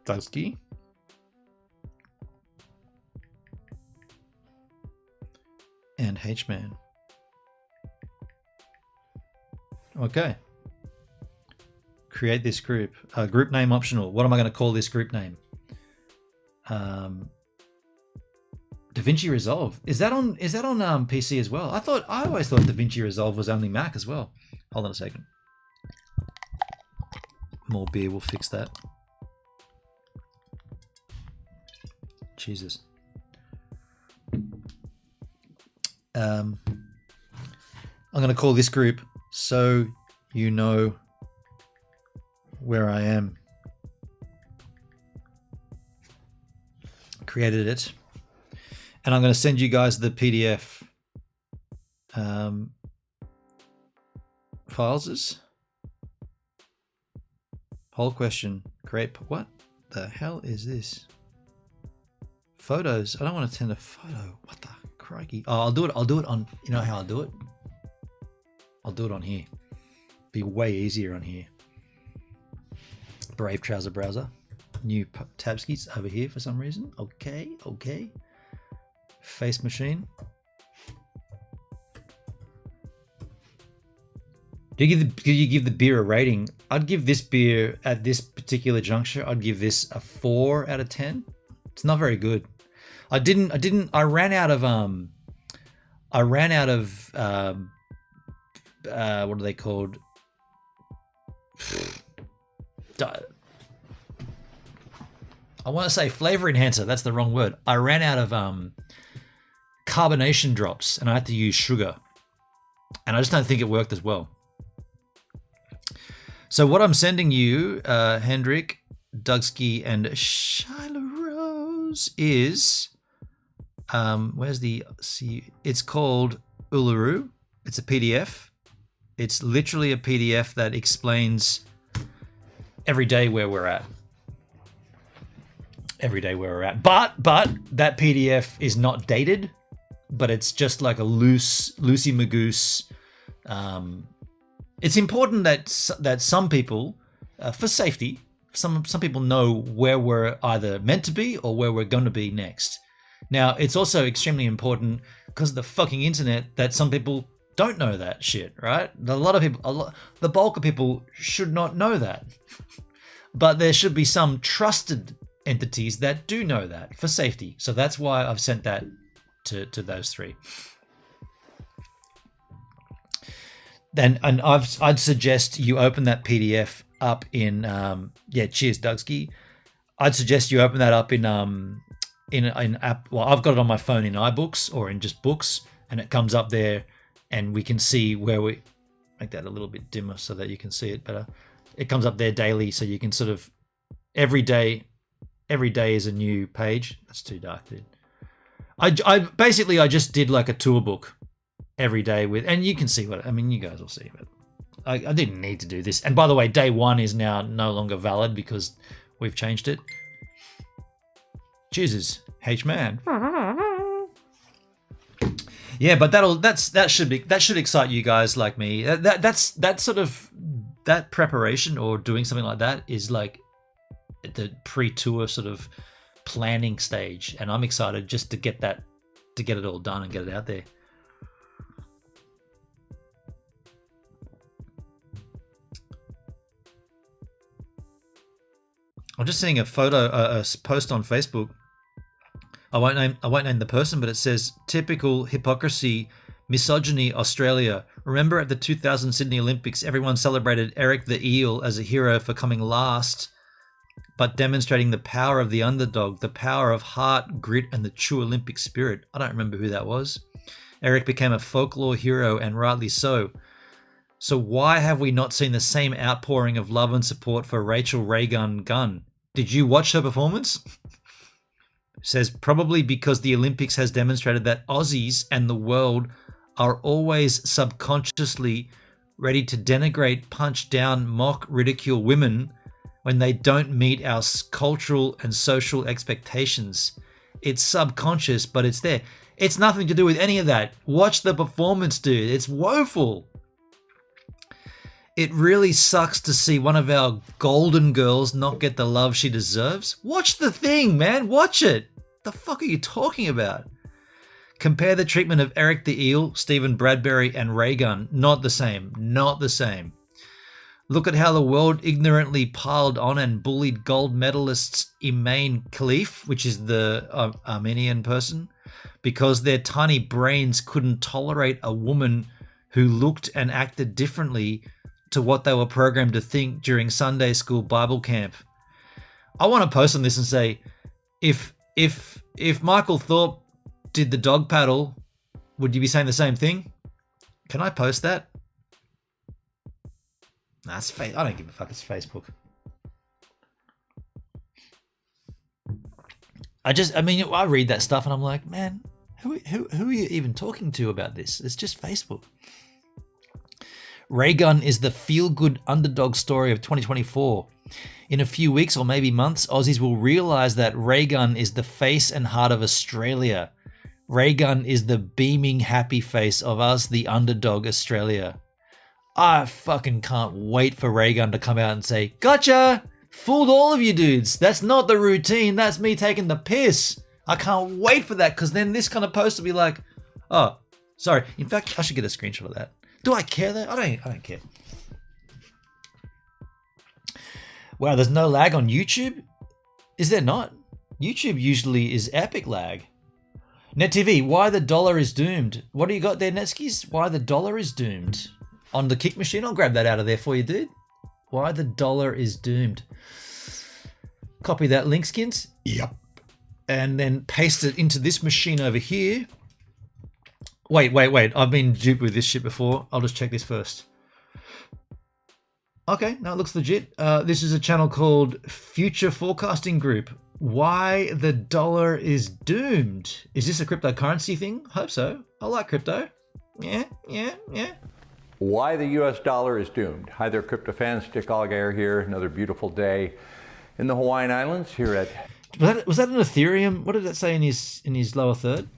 Dugsky. And H-Man. Okay. Create this group. Group name optional. What am I going to call this group name? DaVinci Resolve. Is that on PC as well? I always thought DaVinci Resolve was only Mac as well. Hold on a second. More beer will fix that. Jesus. I'm going to call this group So You Know Where I Am. Created it. And I'm going to send you guys the PDF files. Poll question. Create. What the hell is this? Photos. I don't want to send a photo. What the crikey? Oh, I'll do it on, you know how I'll do it? I'll do it on here. Be way easier on here. Brave Trouser Browser. New tab skis over here for some reason. Okay. Face machine. Do you give the beer a rating? I'd give this beer at this particular juncture. I'd give this a 4 out of 10. It's not very good. I ran out of what are they called? I want to say flavor enhancer. That's the wrong word. I ran out of carbonation drops and I had to use sugar. And I just don't think it worked as well. So what I'm sending you, Hendrik, Dugsky, and Shyla Rose is Where's the see? It's called Uluru. It's a PDF. It's literally a PDF that explains every day where we're at. Every day where we're at. But that PDF is not dated, but it's just like a loosey magoose. It's important that some people, for safety, some people know where we're either meant to be or where we're going to be next. Now, it's also extremely important because of the fucking internet that some people don't know that shit, right? A lot of people, the bulk of people should not know that. But there should be some trusted entities that do know that for safety. So that's why I've sent that to those three. Then, and I'd suggest you open that PDF up in cheers, Dugsky. I'd suggest you open that up in app. Well, I've got it on my phone in iBooks or in just books, and it comes up there, and we can see where we make that a little bit dimmer so that you can see it better. It comes up there daily, so you can sort of every day is a new page. That's too dark, dude. I basically just did like a tour book every day with, and you can see what I mean. You guys will see, but I didn't need to do this. And by the way, day 1 is now no longer valid because we've changed it. Jesus, H-man. Yeah, but that should excite you guys like me. That's sort of that preparation or doing something like that is like the pre-tour sort of planning stage, and I'm excited just to get it all done and get it out there. I'm just seeing a photo, a post on Facebook. I won't name the person, but it says typical hypocrisy, misogyny, Australia. Remember at the 2000 Sydney Olympics, everyone celebrated Eric the Eel as a hero for coming last, but demonstrating the power of the underdog, the power of heart, grit, and the true Olympic spirit. I don't remember who that was. Eric became a folklore hero, and rightly so. So why have we not seen the same outpouring of love and support for Rachael Raygun Gun? Did you watch her performance? Says probably because the Olympics has demonstrated that Aussies and the world are always subconsciously ready to denigrate, punch down, mock, ridicule women when they don't meet our cultural and social expectations. It's subconscious, but it's there. It's nothing to do with any of that. Watch the performance, dude. It's woeful. It really sucks to see one of our golden girls not get the love she deserves. Watch the thing, man. Watch it. The fuck are you talking about? Compare the treatment of Eric the Eel, Stephen Bradbury, and Raygun. Not the same. Not the same. Look at how the world ignorantly piled on and bullied gold medalists Imane Khalif, which is the Armenian person, because their tiny brains couldn't tolerate a woman who looked and acted differently to what they were programmed to think during Sunday school Bible camp. I want to post on this and say, if Michael Thorpe did the dog paddle, would you be saying the same thing? Can I post that? Nah, it's I don't give a fuck. It's Facebook. I read that stuff and I'm like, man, who are you even talking to about this? It's just Facebook. Raygun is the feel-good underdog story of 2024. In a few weeks or maybe months, Aussies will realise that Raygun is the face and heart of Australia. Raygun is the beaming happy face of us, the underdog Australia. I fucking can't wait for Raygun to come out and say, gotcha! Fooled all of you dudes. That's not the routine. That's me taking the piss. I can't wait for that, because then this kind of post will be like, oh, sorry. In fact, I should get a screenshot of that. Do I care though? I don't care. Wow, there's no lag on YouTube? Is there not? YouTube usually is epic lag. NetTV, why the dollar is doomed. What do you got there, Netskis? Why the dollar is doomed. On the kick machine, I'll grab that out of there for you, dude. Why the dollar is doomed. Copy that link, Skins. Yep. And then paste it into this machine over here. Wait. I've been duped with this shit before. I'll just check this first. Okay, no, it looks legit. This is a channel called Future Forecasting Group. Why the dollar is doomed. Is this a cryptocurrency thing? Hope so. I like crypto. Yeah. Why the US dollar is doomed. Hi there, crypto fans. Dick Allgaier here. Another beautiful day in the Hawaiian Islands here at... Was that an Ethereum? What did that say in his lower third?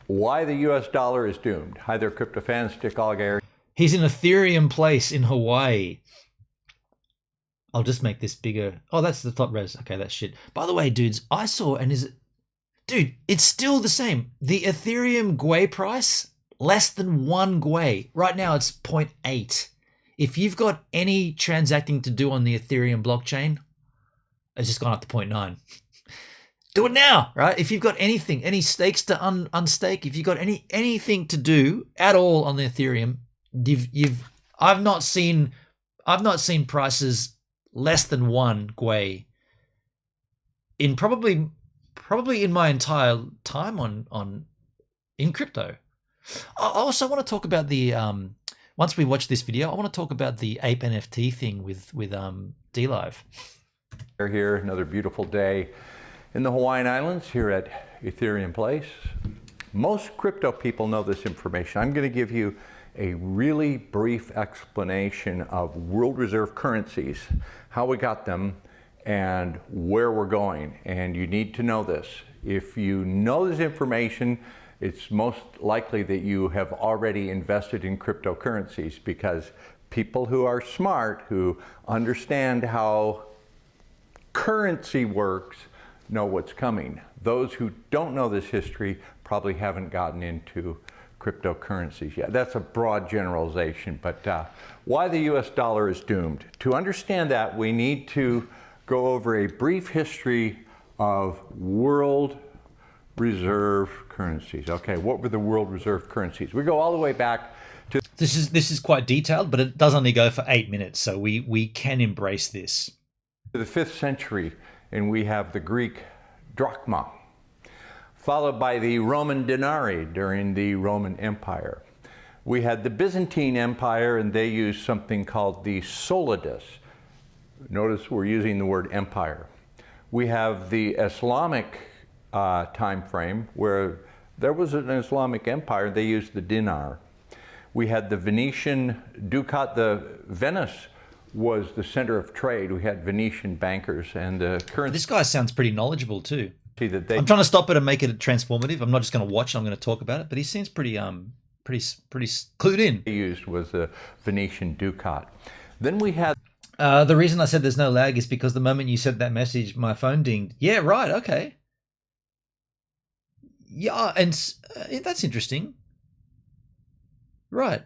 Why the US dollar is doomed. Hi there, crypto fans. Dick Allgaier. He's in Ethereum place in Hawaii. I'll just make this bigger. Oh, that's the top res. Okay, that's shit. By the way, dudes, I saw, and dude, it's still the same. The Ethereum Gwei price, less than 1 Gwei. Right now, it's 0.8. If you've got any transacting to do on the Ethereum blockchain, it's just gone up to 0.9. Do it now, right? If you've got anything, any stakes to unstake, if you've got anything to do at all on the Ethereum, I've not seen prices less than 1 Gwei in probably in my entire time in crypto. I also want to talk about the once we watch this video, I want to talk about the ape NFT thing with DLive. We're here, another beautiful day in the Hawaiian Islands here at Ethereum Place. Most crypto people know this information. I'm going to give you a really brief explanation of world reserve currencies, how we got them, and where we're going. And you need to know this. If you know this information, it's most likely that you have already invested in cryptocurrencies, because people who are smart, who understand how currency works, know what's coming. Those who don't know this history probably haven't gotten into cryptocurrencies yet. That's a broad generalization, but why the US dollar is doomed. To understand that, we need to go over a brief history of world reserve currencies. Okay, what were the world reserve currencies? We go all the way back to... This is quite detailed, but it does only go for 8 minutes, so we can embrace this. The 5th century, and we have the Greek drachma, followed by the Roman denarii during the Roman Empire. We had the Byzantine Empire, and they used something called the solidus. Notice we're using the word empire. We have the Islamic time frame, where there was an Islamic empire, they used the dinar. We had the Venetian ducat. The Venice was the center of trade. We had Venetian bankers, and the currency... This guy sounds pretty knowledgeable too. That I'm trying to stop it and make it transformative. I'm not just going to watch it, I'm going to talk about it, but he seems pretty clued in. They used was the Venetian ducat. Then we had... the reason I said there's no lag is because the moment you said that message, my phone dinged. Yeah, right, okay. Yeah, and that's interesting. Right.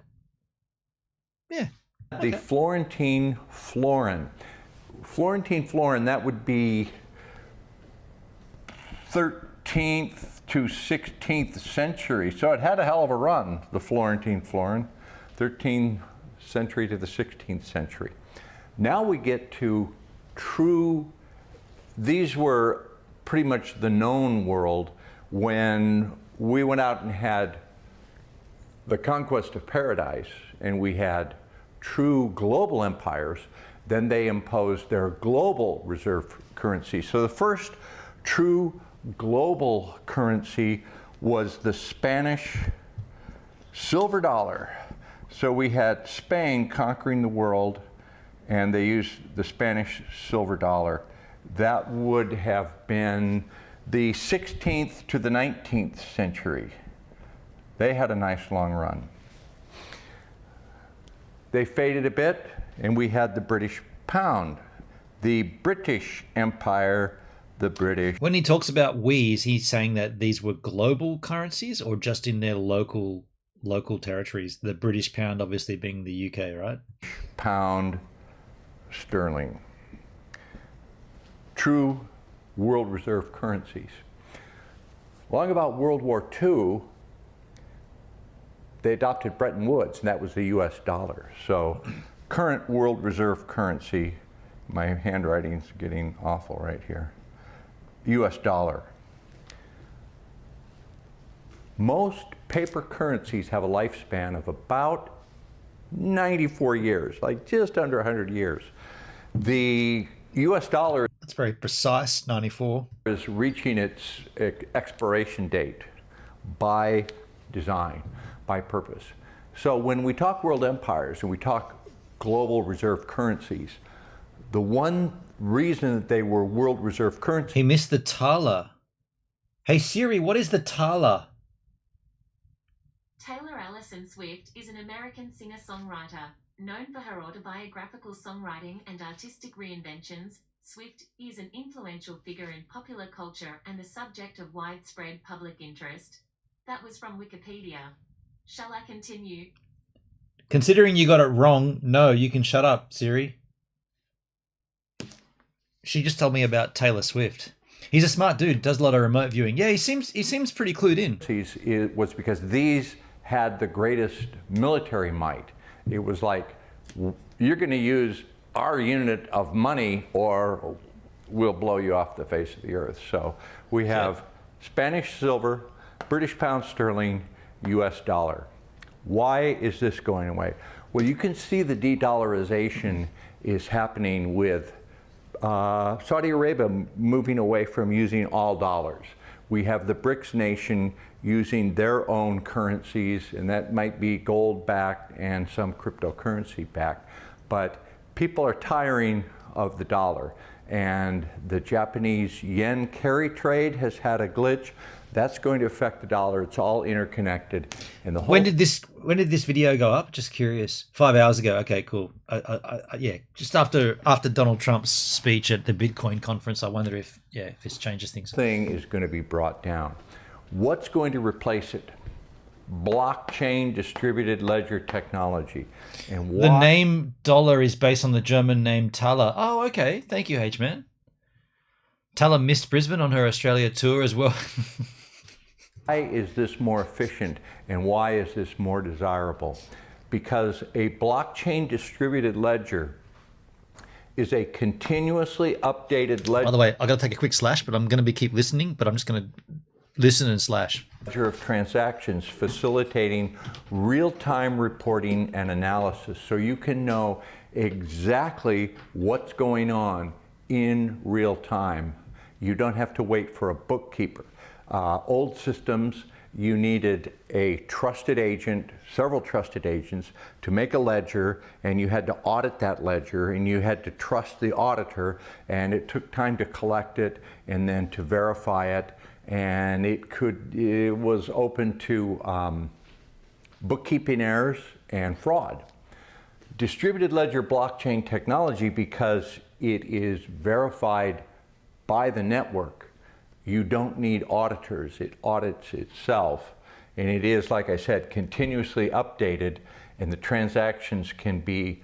Yeah. Okay. The Florentine florin. Florentine florin, that would be 13th to 16th century. So it had a hell of a run, the Florentine florin, 13th century to the 16th century. Now we get to these were pretty much the known world when we went out and had the conquest of paradise, and we had true global empires. Then they imposed their global reserve currency. So the first true global currency was the Spanish silver dollar. So we had Spain conquering the world, and they used the Spanish silver dollar. That would have been the 16th to the 19th century. They had a nice long run. They faded a bit, and we had the British pound. The British Empire, the British... When he talks about we, is he saying that these were global currencies or just in their local territories? The British pound obviously being the UK, right? Pound, sterling. True world reserve currencies. Along about World War II, they adopted Bretton Woods, and that was the US dollar. So current world reserve currency, my handwriting's getting awful right here, US dollar. Most paper currencies have a lifespan of about 94 years, like just under 100 years. The US dollar... It's very precise, 94. Is reaching its expiration date by design, by purpose. So when we talk world empires and we talk global reserve currencies, the one reason that they were world reserve currencies. He missed the thaler. Hey Siri, what is the thaler? Taylor Allison Swift is an American singer-songwriter. Known for her autobiographical songwriting and artistic reinventions, Swift is an influential figure in popular culture and the subject of widespread public interest. That was from Wikipedia. Shall I continue? Considering you got it wrong, no, you can shut up, Siri. She just told me about Taylor Swift. He's a smart dude, does a lot of remote viewing. Yeah, he seems pretty clued in. It was because these had the greatest military might. It was like, you're going to use our unit of money or we'll blow you off the face of the earth. So we have Spanish silver, British pound sterling, US dollar. Why is this going away? Well, you can see the de-dollarization is happening with Saudi Arabia moving away from using all dollars. We have the BRICS nation using their own currencies, and that might be gold backed and some cryptocurrency backed. But people are tiring of the dollar, and the Japanese yen carry trade has had a glitch. That's going to affect the dollar. It's all interconnected. And the whole When did this video go up? Just curious. 5 hours ago. Okay, cool. Yeah, just after Donald Trump's speech at the Bitcoin conference, I wonder if this changes things. Thing is going to be brought down. What's going to replace it? Blockchain distributed ledger technology. And why? The name dollar is based on the German name Thaler. Oh, okay. Thank you, H-Man. Thaler missed Brisbane on her Australia tour as well. Why is this more efficient and why is this more desirable? Because a blockchain distributed ledger is a continuously updated ledger. By the way, I got to take a quick slash, but I'm going to keep listening, but I'm just going to listen and slash. Ledger of transactions facilitating real-time reporting and analysis so you can know exactly what's going on in real time. You don't have to wait for a bookkeeper. Old systems, you needed a trusted agent, several trusted agents, to make a ledger, and you had to audit that ledger, and you had to trust the auditor, and it took time to collect it and then to verify it, and it was open to bookkeeping errors and fraud. Distributed ledger blockchain technology, because it is verified by the network, you don't need auditors. It audits itself. And it is, like I said, continuously updated, and the transactions can be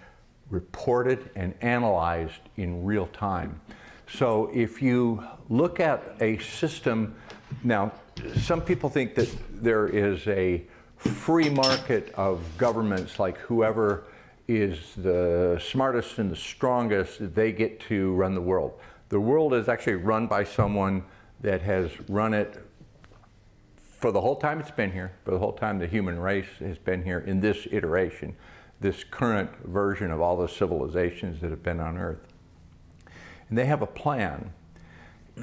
reported and analyzed in real time. So if you look at a system, now some people think that there is a free market of governments, like whoever is the smartest and the strongest, they get to run the world. The world is actually run by someone that has run it for the whole time it's been here, for the whole time the human race has been here in this iteration, this current version of all the civilizations that have been on Earth. And they have a plan.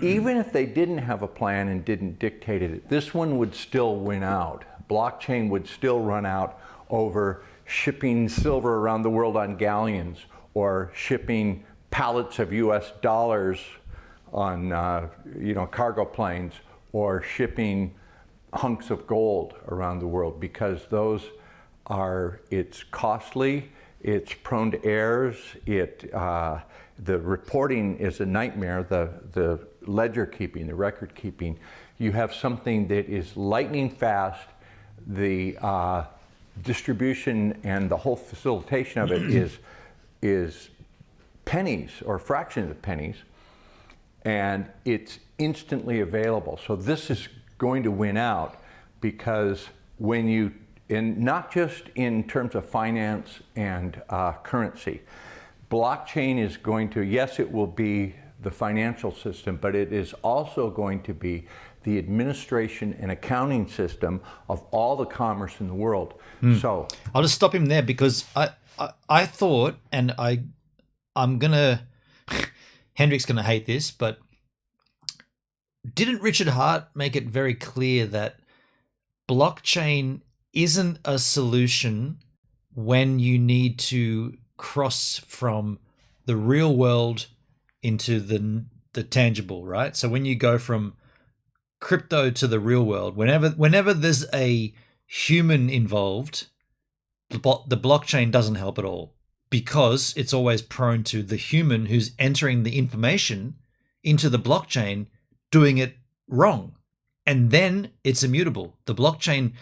Even if they didn't have a plan and didn't dictate it, this one would still win out. Blockchain would still run out over shipping silver around the world on galleons, or shipping pallets of US dollars on cargo planes, or shipping hunks of gold around the world, because it's costly, it's prone to errors, the reporting is a nightmare, the ledger keeping, the record keeping. You have something that is lightning fast, the distribution and the whole facilitation of it is pennies or fractions of pennies, and it's instantly available. So this is going to win out, because not just in terms of finance and currency, blockchain is going to, yes, it will be the financial system, but it is also going to be the administration and accounting system of all the commerce in the world. So I'll just stop him there, because I thought, and I'm gonna Hendrik's going to hate this, but didn't Richard Hart make it very clear that blockchain isn't a solution when you need to cross from the real world into the tangible, right? So when you go from crypto to the real world, whenever there's a human involved, the blockchain doesn't help at all, because it's always prone to the human who's entering the information into the blockchain doing it wrong, and then it's immutable. The blockchain,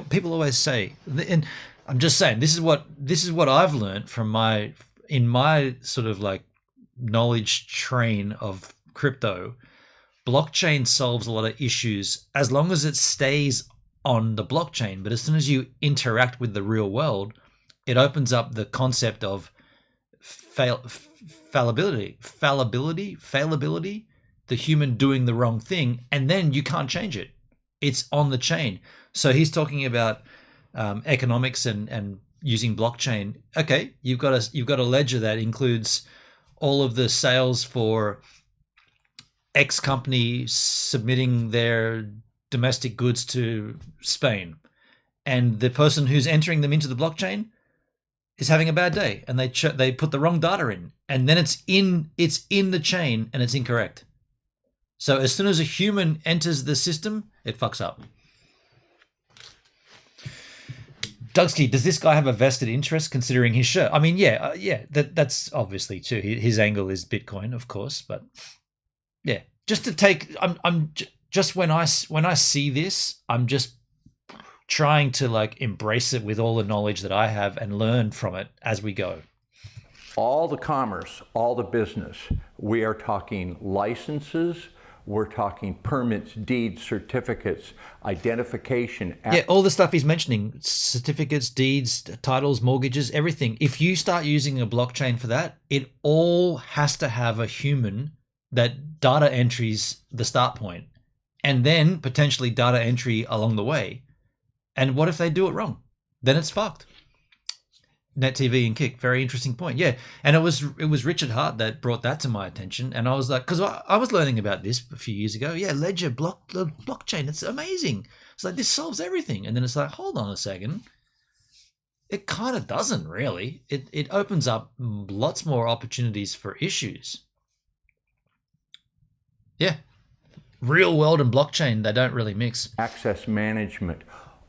people always say, and I'm just saying, this is what I've learned from my sort of like knowledge train of crypto. Blockchain solves a lot of issues as long as it stays on the blockchain, but as soon as you interact with the real world, it opens up the concept of fallibility, the human doing the wrong thing, and then you can't change it. It's on the chain. So he's talking about economics and using blockchain. Okay, you've got a ledger that includes all of the sales for X company submitting their domestic goods to Spain, and the person who's entering them into the blockchain is having a bad day, and they put the wrong data in, and then it's in the chain and it's incorrect. So as soon as a human enters the system, it fucks up. Dugsky, does this guy have a vested interest considering his shirt? I mean, that's obviously too. His angle is Bitcoin, of course, but yeah, just to take, just when I see this, I'm just trying to like embrace it with all the knowledge that I have and learn from it as we go. All the commerce, all the business, we are talking licenses, we're talking permits, deeds, certificates, identification. Yeah, all the stuff he's mentioning, certificates, deeds, titles, mortgages, everything. If you start using a blockchain for that, it all has to have a human that data entries the start point, and then potentially data entry along the way. And what if they do it wrong? Then it's fucked. Net TV and Kick, very interesting point. Yeah, and it was Richard Hart that brought that to my attention, and I was like, because I was learning about this a few years ago. Yeah, Ledger, the blockchain, it's amazing. It's like, this solves everything, and then it's like, hold on a second, it kind of doesn't really. It opens up lots more opportunities for issues. Yeah, real world and blockchain, they don't really mix. Access management.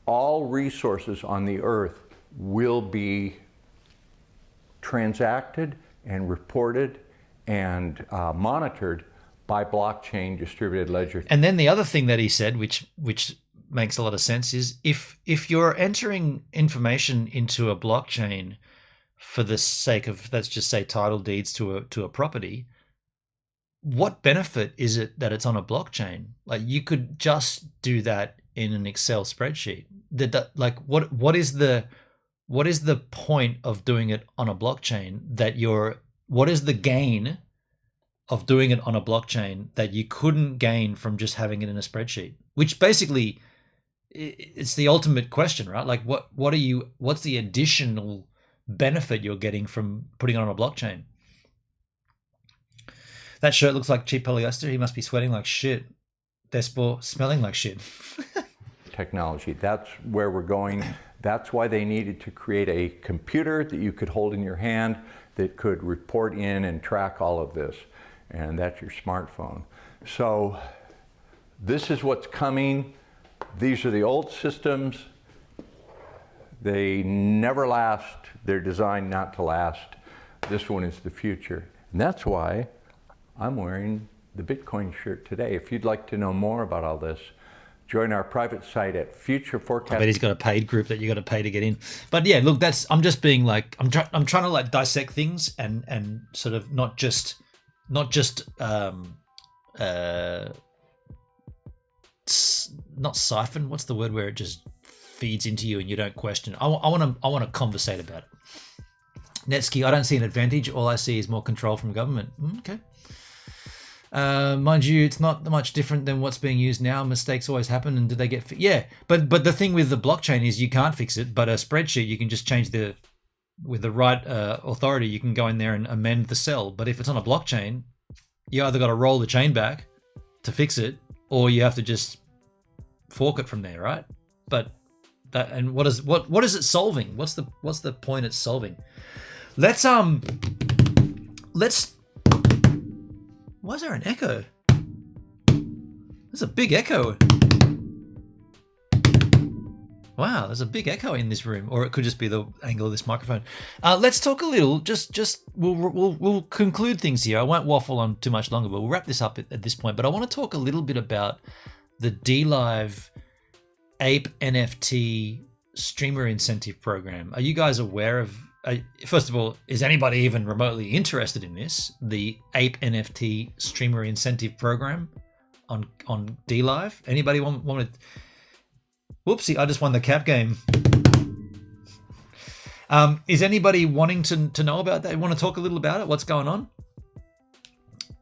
All resources on the earth will be transacted and reported and monitored by blockchain distributed ledger. And then the other thing that he said, which makes a lot of sense, is if you're entering information into a blockchain for the sake of, let's just say, title deeds to a property, what benefit is it that it's on a blockchain? Like, you could just do that in an Excel spreadsheet. Like, what is the point of doing it on a blockchain? What is the gain of doing it on a blockchain that you couldn't gain from just having it in a spreadsheet? Which basically, it's the ultimate question, right? Like, what's the additional benefit you're getting from putting it on a blockchain? That shirt looks like cheap polyester. He must be sweating like shit. Despo smelling like shit. Technology, that's where we're going. That's why they needed to create a computer that you could hold in your hand that could report in and track all of this. And that's your smartphone. So this is what's coming. These are the old systems. They never last. They're designed not to last. This one is the future. And that's why I'm wearing the Bitcoin shirt today. If you'd like to know more about all this, join our private site at Future Forecast. I bet he's got a paid group that you got to pay to get in. But yeah, look, I'm just being like, I'm trying to like dissect things and sort of not just not siphon. What's the word where it just feeds into you and you don't question? I want to conversate about it. Netsky, I don't see an advantage. All I see is more control from government. Okay. Mind you, it's not much different than what's being used now. Mistakes always happen, and do they get yeah? But the thing with the blockchain is you can't fix it. But a spreadsheet, you can just change with the right authority, you can go in there and amend the cell. But if it's on a blockchain, you either got to roll the chain back to fix it, or you have to just fork it from there, right? But that, and what is it solving? What's the point it's solving? Let's why is there an echo? There's a big echo. Wow, there's a big echo in this room, or it could just be the angle of this microphone. Let's talk a little. We'll conclude things here. I won't waffle on too much longer, but we'll wrap this up at this point. But I want to talk a little bit about the DLive Ape NFT streamer incentive program. Are you guys aware of? First of all, is anybody even remotely interested in this? The Ape NFT streamer incentive program on DLive. Anybody want to? Whoopsie, I just won the cap game. Is anybody wanting to know about that? Want to talk a little about it? What's going on?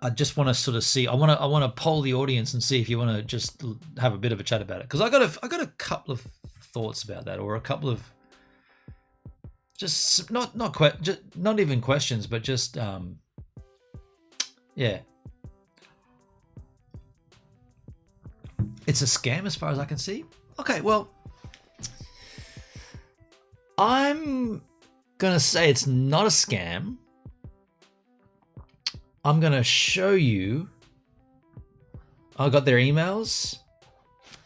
I just want to sort of see. I want to poll the audience and see if you want to just have a bit of a chat about it, because I got a couple of thoughts about that, or a couple of just not even questions, but just yeah. It's a scam as far as I can see. Okay, well, I'm going to say it's not a scam. I'm going to show you. I got their emails.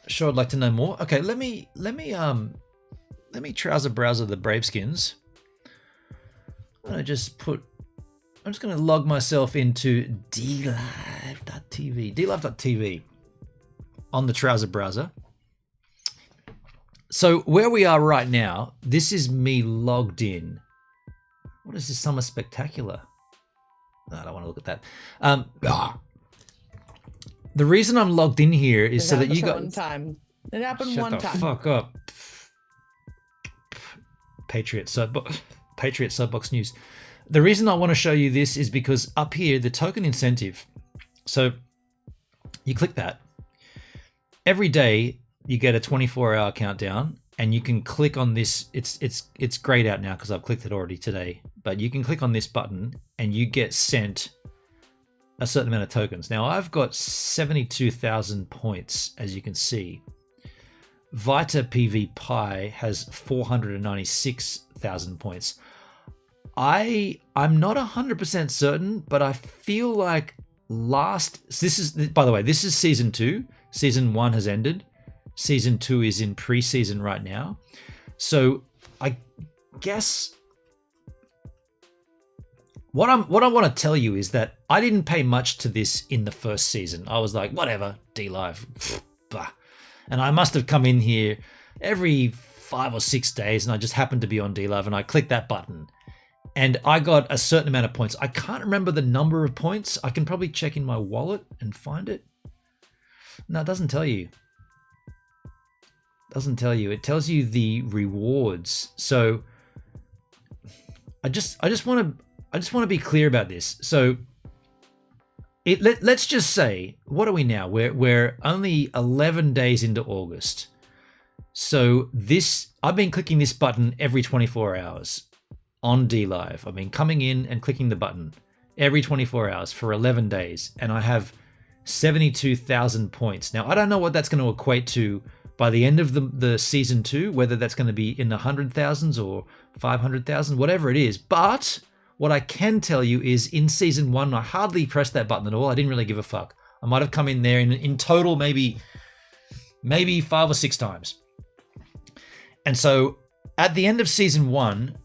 Sure, I'd like to know more. Okay, let me trouser browser the Braveskins. I'm just going to log myself into dlive.tv on the trouser browser. So where we are right now, this is me logged in. What is this Summer Spectacular? I don't want to look at that. The reason I'm logged in here is so that you got one time. It happened Shut one the time. fuck up. Patriot Soapbox News. The reason I want to show you this is because up here, the token incentive. So you click that. Every day you get a 24-hour countdown, and you can click on this. It's grayed out now because I've clicked it already today, but you can click on this button and you get sent a certain amount of tokens. Now I've got 72,000 points, as you can see. Vita PV Pi has 496,000 points. I'm not 100% certain, but I feel like this is, by the way, this is season 2. Season 1 has ended. Season 2 is in pre-season right now. So I guess what I want to tell you is that I didn't pay much to this in the first season. I was like, whatever, DLive. And I must have come in here every 5 or 6 days, and I just happened to be on DLive, and I clicked that button. And I got a certain amount of points. I can't remember the number of points. I can probably check in my wallet and find it. No, it doesn't tell you. It tells you the rewards. So I just want to be clear about this. So let's just say, what are we now? We're only 11 days into August. So I've been clicking this button every 24 hours on DLive. I've been coming in and clicking the button every 24 hours for 11 days, and I have 72,000 points. Now, I don't know what that's going to equate to by the end of the season 2, whether that's going to be in the 100,000s or 500,000, whatever it is. But what I can tell you is in season 1, I hardly pressed that button at all. I didn't really give a fuck. I might have come in there in total maybe 5 or 6 times. And so at the end of season 1,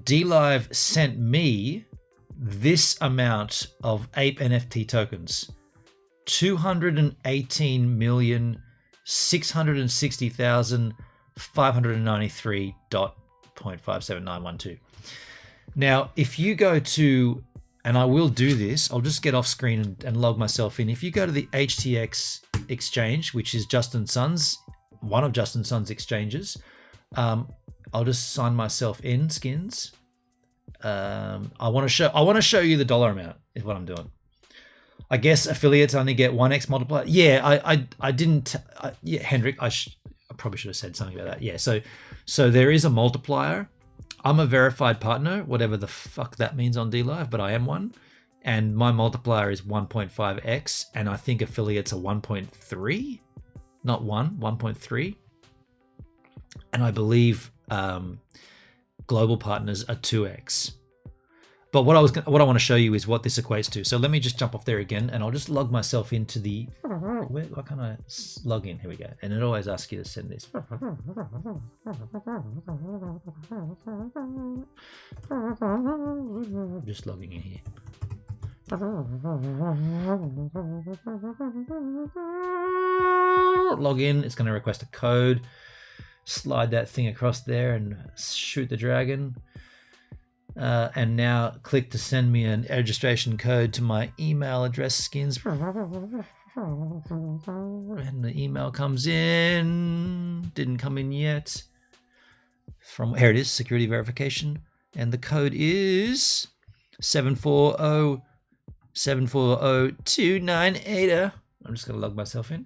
DLive sent me this amount of Ape NFT tokens. 218,660,593.57912. Now, if you go to, and I will do this, I'll just get off screen and log myself in. If you go to the HTX exchange, which is Justin Sun's, one of Justin Sun's exchanges, I'll just sign myself in, Skins. I want to show you the dollar amount is what I'm doing. I guess affiliates only get 1x multiplier. Yeah, I didn't. Yeah, Hendrik, I probably should have said something about that. Yeah, so there is a multiplier. I'm a verified partner, whatever the fuck that means on DLive, but I am one. and my multiplier is 1.5x, and I think affiliates are 1.3, not 1.3, and I believe global partners are 2x. But what I want to show you is what this equates to. So let me just jump off there again, and I'll just log myself into the. Why can't I log in? Here we go. And it always asks you to send this. Just logging in here. Log in. It's going to request a code. Slide that thing across there and shoot the dragon. And now click to send me an registration code to my email address skins. And the email comes in. Didn't come in yet. From here it is, security verification. And the code is 740240298. I'm just going to log myself in.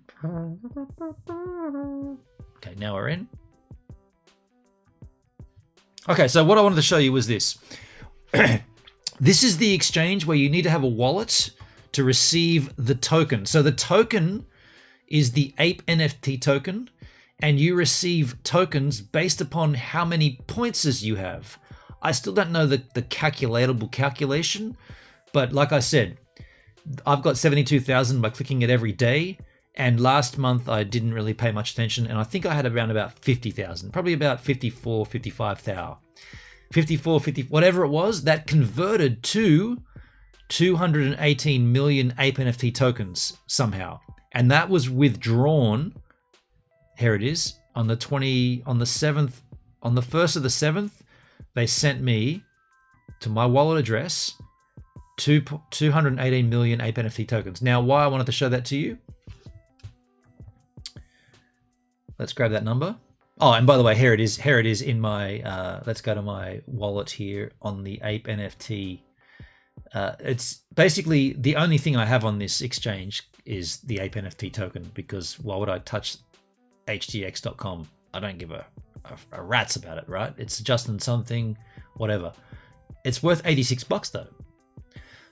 Okay, now we're in. Okay, so what I wanted to show you was this. This is the exchange where you need to have a wallet to receive the token. So the token is the Ape NFT token, and you receive tokens based upon how many points you have. I still don't know the calculatable calculation, but like I said, I've got 72,000 by clicking it every day. And last month I didn't really pay much attention, and I think I had around about 50,000, probably about 54, 55,000. 54, 50, whatever it was, that converted to 218 million Ape NFT tokens somehow. And that was withdrawn, here it is, on the 1st of the 7th, they sent me to my wallet address 218 million Ape NFT tokens. Now, why I wanted to show that to you, let's grab that number. Oh, and by the way, here it is in my, let's go to my wallet here on the Ape NFT. It's basically the only thing I have on this exchange is the Ape NFT token, because why would I touch htx.com? I don't give a rat's about it, right? It's just in something, whatever. It's worth $86 though.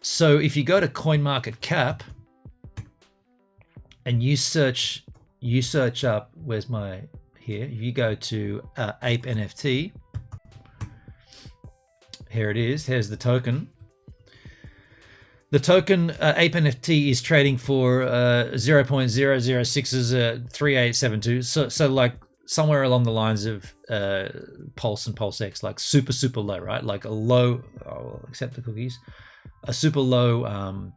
So if you go to CoinMarketCap and you search up, where's my, here, if you go to Ape NFT, here it is, here's the token. The token Ape NFT is trading for 0.006 3872. So like somewhere along the lines of Pulse and Pulse X, like super low, right? Like a low, I'll accept the cookies, a super low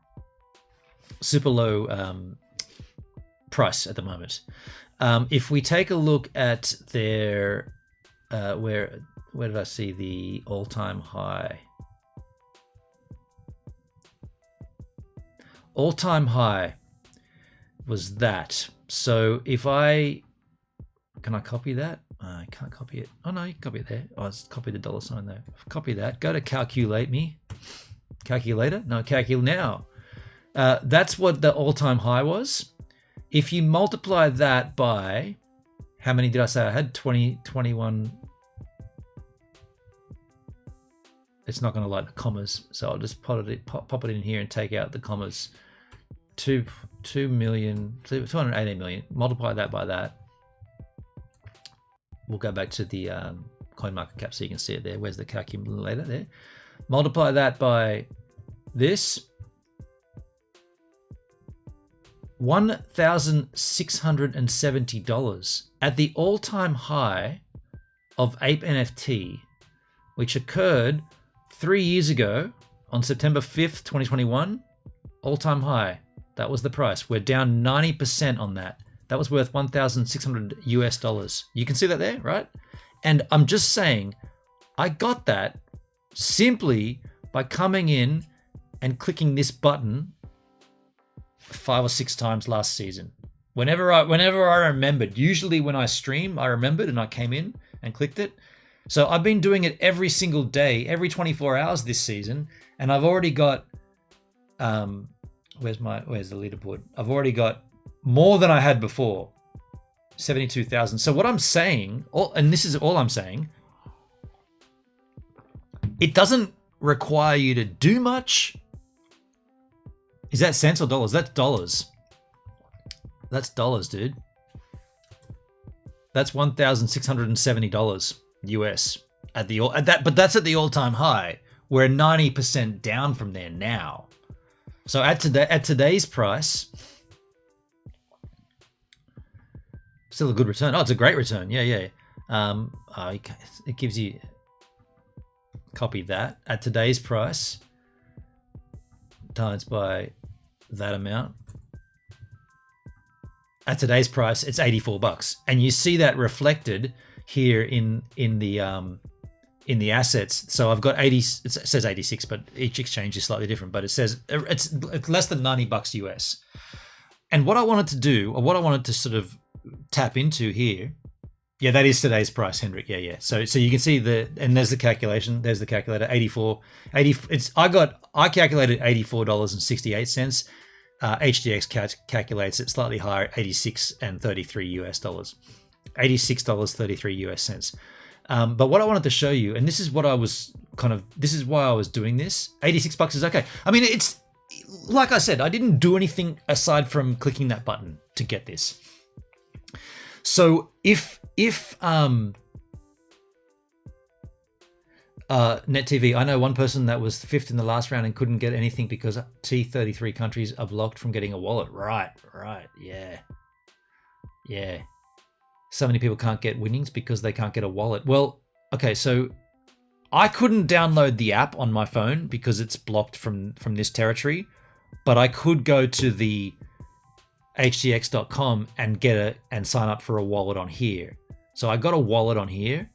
price at the moment. If we take a look at their, where did I see the all-time high? All-time high was that. So if can I copy that? I can't copy it. Oh no, you can copy it there. Oh, let's copy the $sign though. Copy that. Go to calculate me. Calculator? No, calculate now. That's what the all-time high was. If you multiply that by, how many did I say I had? 20, 21. It's not going to like the commas, so I'll just pop it in here and take out the commas. 218 million. Multiply that by that. We'll go back to the CoinMarketCap so you can see it there. Where's the calculator there? Multiply that by this. $1,670 at the all-time high of Ape NFT, which occurred 3 years ago on September 5th, 2021. All-time high. That was the price. We're down 90% on that. That was worth $1,600 US. You can see that there, right? And I'm just saying, I got that simply by coming in and clicking this button 5 or 6 times last season. Whenever I remembered, usually when I stream, I remembered and I came in and clicked it. So I've been doing it every single day, every 24 hours this season, and I've already got, where's the leaderboard? I've already got more than I had before, 72,000. So what I'm saying, and this is all I'm saying, it doesn't require you to do much. Is that cents or dollars? That's dollars. That's dollars, dude. That's $1,670 US but that's at the all-time high. We're 90% down from there now. So at today's price, still a good return. Oh, it's a great return. Yeah. It gives you, copy that, at today's price times by that amount. At today's price, it's $84, and you see that reflected here in the assets. So I've got 80. It says 86, but each exchange is slightly different. But it says it's less than $90 US. And what I wanted to do, or what I wanted to sort of tap into here, yeah, that is today's price, Hendrik. Yeah. So you can see and there's the calculation. There's the calculator. 80. I calculated $84.68. HDX calculates it slightly higher, 86 and 33 US dollars, $86.33 US cents. But what I wanted to show you, and this is why I was doing this. $86 is okay. I mean, it's like I said, I didn't do anything aside from clicking that button to get this. So if Net TV, I know one person that was fifth in the last round and couldn't get anything because T33 countries are blocked from getting a wallet. Right, yeah. So many people can't get winnings because they can't get a wallet. Well, okay, so I couldn't download the app on my phone because it's blocked from this territory, but I could go to the htx.com and and sign up for a wallet on here. So I got a wallet on here.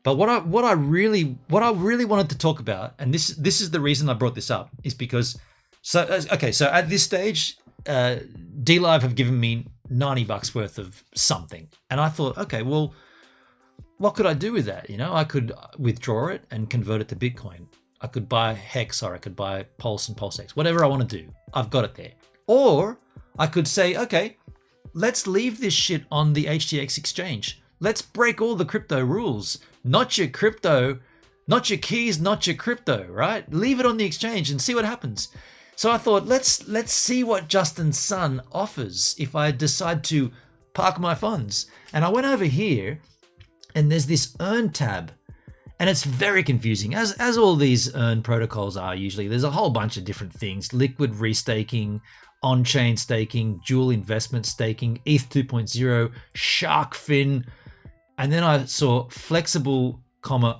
But what I really wanted to talk about, and this is the reason I brought this up, is because so at this stage, DLive have given me $90 worth of something, and I thought, okay, well, what could I do with that? I could withdraw it and convert it to Bitcoin. I could buy Hex, or I could buy Pulse and PulseX, whatever I want to do. I've got it there. Or I could say, okay, let's leave this shit on the HTX exchange. Let's break all the crypto rules. Not your crypto, not your keys, not your crypto, right? Leave it on the exchange and see what happens. So I thought, let's see what Justin Sun offers if I decide to park my funds. And I went over here, and there's this earn tab, and it's very confusing, as all these earn protocols are usually. There's a whole bunch of different things: liquid restaking, on-chain staking, dual investment staking, ETH 2.0, shark fin. And then I saw flexible,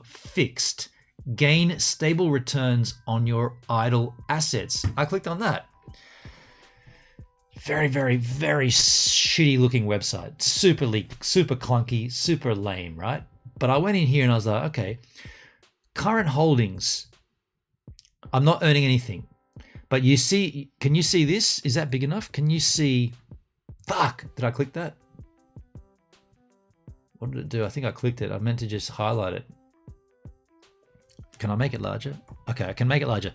fixed, gain stable returns on your idle assets. I clicked on that. Very, very, very shitty looking website. Super leak, super clunky, super lame, right? But I went in here and I was like, okay, current holdings. I'm not earning anything. But can you see this? Is that big enough? Can you see, fuck, did I click that? What did it do? I think I clicked it. I meant to just highlight it. Can I make it larger? Okay, I can make it larger.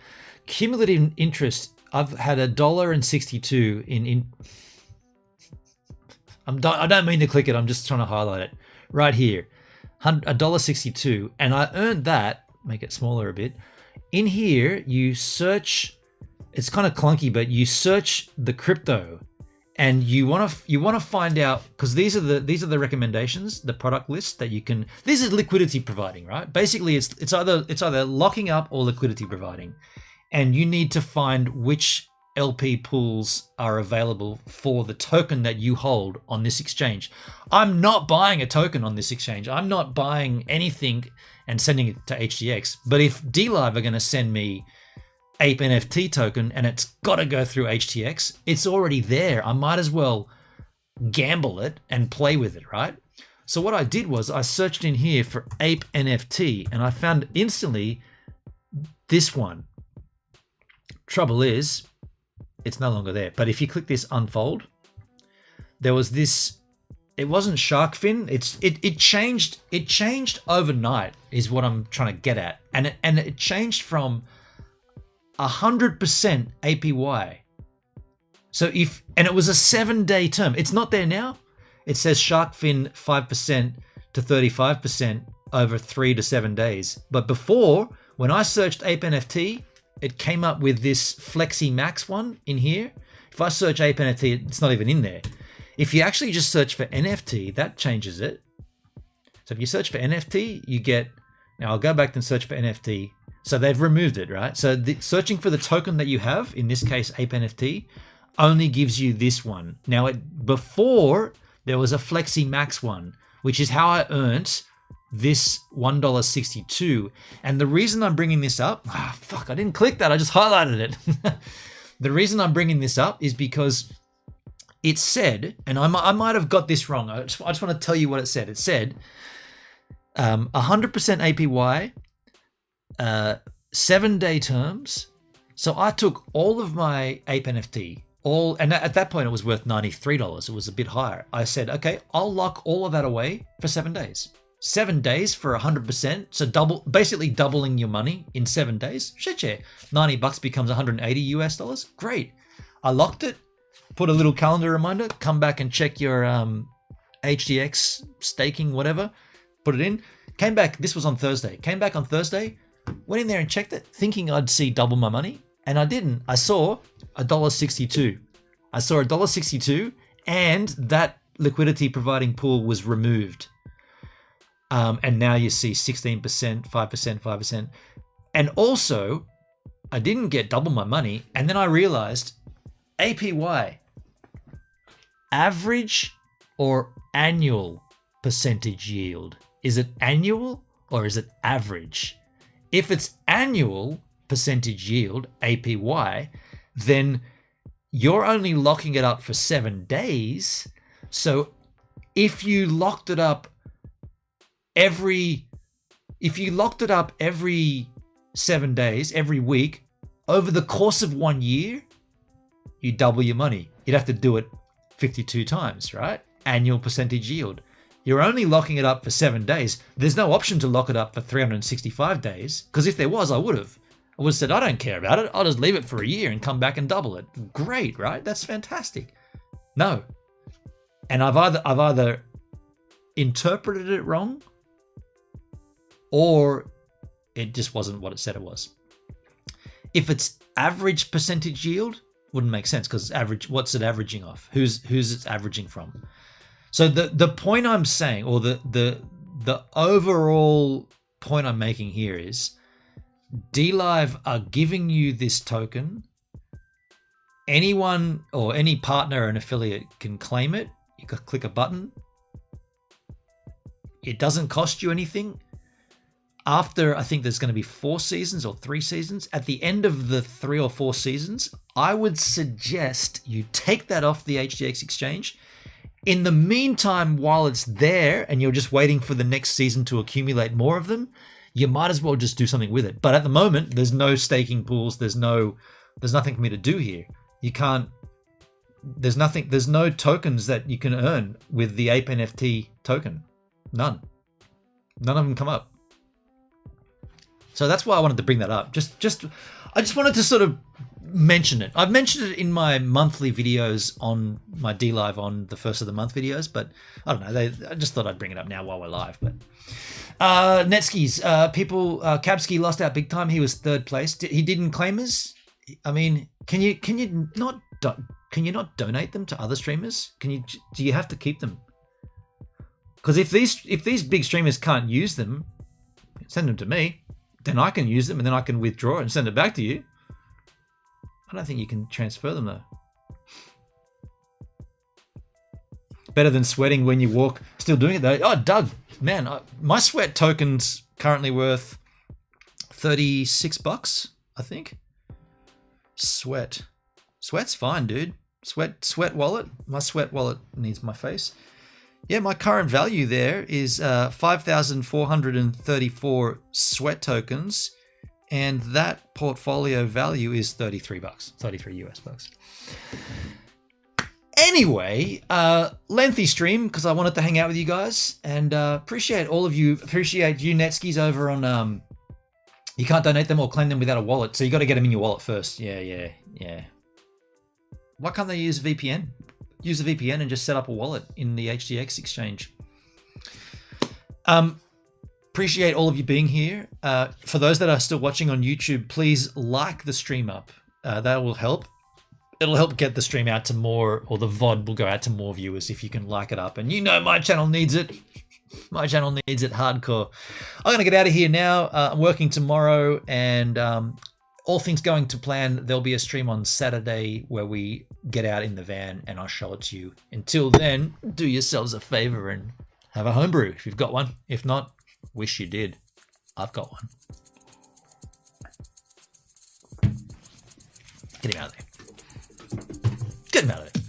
Cumulative interest. I've had $1.62 in. I don't mean to click it. I'm just trying to highlight it right here. $1.62, and I earned that. Make it smaller a bit. In here, you search. It's kind of clunky, but you search the crypto. And you want to find out, because these are the recommendations, the product list that you can. This is liquidity providing, right? Basically, it's either locking up or liquidity providing, and you need to find which LP pools are available for the token that you hold on this exchange. I'm not buying a token on this exchange. I'm not buying anything and sending it to HTX. But if DLive are going to send me Ape NFT token and it's got to go through HTX, it's already there. I might as well gamble it and play with it, right? So what I did was I searched in here for Ape NFT and I found instantly this one. Trouble is, it's no longer there. But if you click this unfold, there was this. It wasn't shark fin. It changed overnight is what I'm trying to get at, and it changed from 100% APY. So and it was a 7-day term. It's not there now. It says shark fin 5% to 35% over 3 to 7 days. But before, when I searched Ape NFT, it came up with this Flexi Max one in here. If I search Ape NFT, it's not even in there. If you actually just search for NFT, that changes it. So if you search for NFT, you get, now I'll go back and search for NFT. So they've removed it, right? So searching for the token that you have, in this case, Ape NFT, only gives you this one. Now, before there was a Flexi Max one, which is how I earned this $1.62. And the reason I'm bringing this up, I didn't click that. I just highlighted it. The reason I'm bringing this up is because it said, and I might have got this wrong. I just want to tell you what it said. It said 100% APY, 7-day terms. So I took all of my Ape NFT, and at that point it was worth $93. It was a bit higher. I said, okay, I'll lock all of that away for 7 days. 7 days for 100%. So basically doubling your money in 7 days. Shit, yeah. $90 becomes $180 US. Great. I locked it, put a little calendar reminder, come back and check your HDX staking, whatever, put it in. Came back, this was on Thursday. Came back on Thursday, went in there and checked it, thinking I'd see double my money. And I didn't. I saw $1.62. I saw $1.62, and that liquidity providing pool was removed. And now you see 16%, 5%, 5%. And also, I didn't get double my money. And then I realized APY, average or annual percentage yield. Is it annual or is it average? If it's annual percentage yield, APY, then you're only locking it up for 7 days. So if you locked it up every 7 days, every week, over the course of 1 year, you double your money. You'd have to do it 52 times, right? Annual percentage yield. You're only locking it up for 7 days. There's no option to lock it up for 365 days, because if there was, I would have said, I don't care about it. I'll just leave it for a year and come back and double it. Great, right? That's fantastic. No. And I've either interpreted it wrong, or it just wasn't what it said it was. If it's average percentage yield, wouldn't make sense, because average, what's it averaging off? Who's it's averaging from? So the point I'm saying, or the overall point I'm making here is, DLive are giving you this token. Anyone or any partner or an affiliate can claim it. You can click a button. It doesn't cost you anything. After, I think there's going to be 4 seasons or 3 seasons. At the end of the 3 or 4 seasons, I would suggest you take that off the HDX exchange. In the meantime, while it's there and you're just waiting for the next season to accumulate more of them, you might as well just do something with it. But at the moment, there's no staking pools. There's nothing for me to do here. You can't, there's no tokens that you can earn with the Ape NFT token. None of them come up. So that's why I wanted to bring that up. I just wanted to sort of mention it. I've mentioned it in my monthly videos on my DLive on the first of the month videos, but I don't know. I just thought I'd bring it up now while we're live. But Netskis, Kabski lost out big time. He was 3rd place. He didn't claim us. I mean, can you not donate them to other streamers? Do you have to keep them? Because if these big streamers can't use them, send them to me. Then I can use them, and then I can withdraw and send it back to you. I don't think you can transfer them though. Better than sweating when you walk. Still doing it though. Oh, Doug, man, my sweat token's currently worth $36, I think. Sweat's fine, dude. Sweat wallet. My sweat wallet needs my face. Yeah, my current value there is 5,434 sweat tokens, and that portfolio value is $33, 33 US bucks. Anyway, lengthy stream because I wanted to hang out with you guys, and appreciate all of you. Appreciate you Netskis over on you can't donate them or claim them without a wallet, so you got to get them in your wallet first. Yeah. Why can't they use VPN? Use the VPN and just set up a wallet in the HDX exchange. appreciate all of you being here. For those that are still watching on YouTube, please like the stream up. That will help. It'll help get the stream out to more, or the VOD will go out to more viewers if you can like it up. And you know my channel needs it. My channel needs it hardcore. I'm going to get out of here now. I'm working tomorrow, and all things going to plan, there'll be a stream on Saturday where we get out in the van and I'll show it to you. Until then, do yourselves a favor and have a homebrew if you've got one. If not, wish you did. I've got one. Get him out of there. Get him out of there.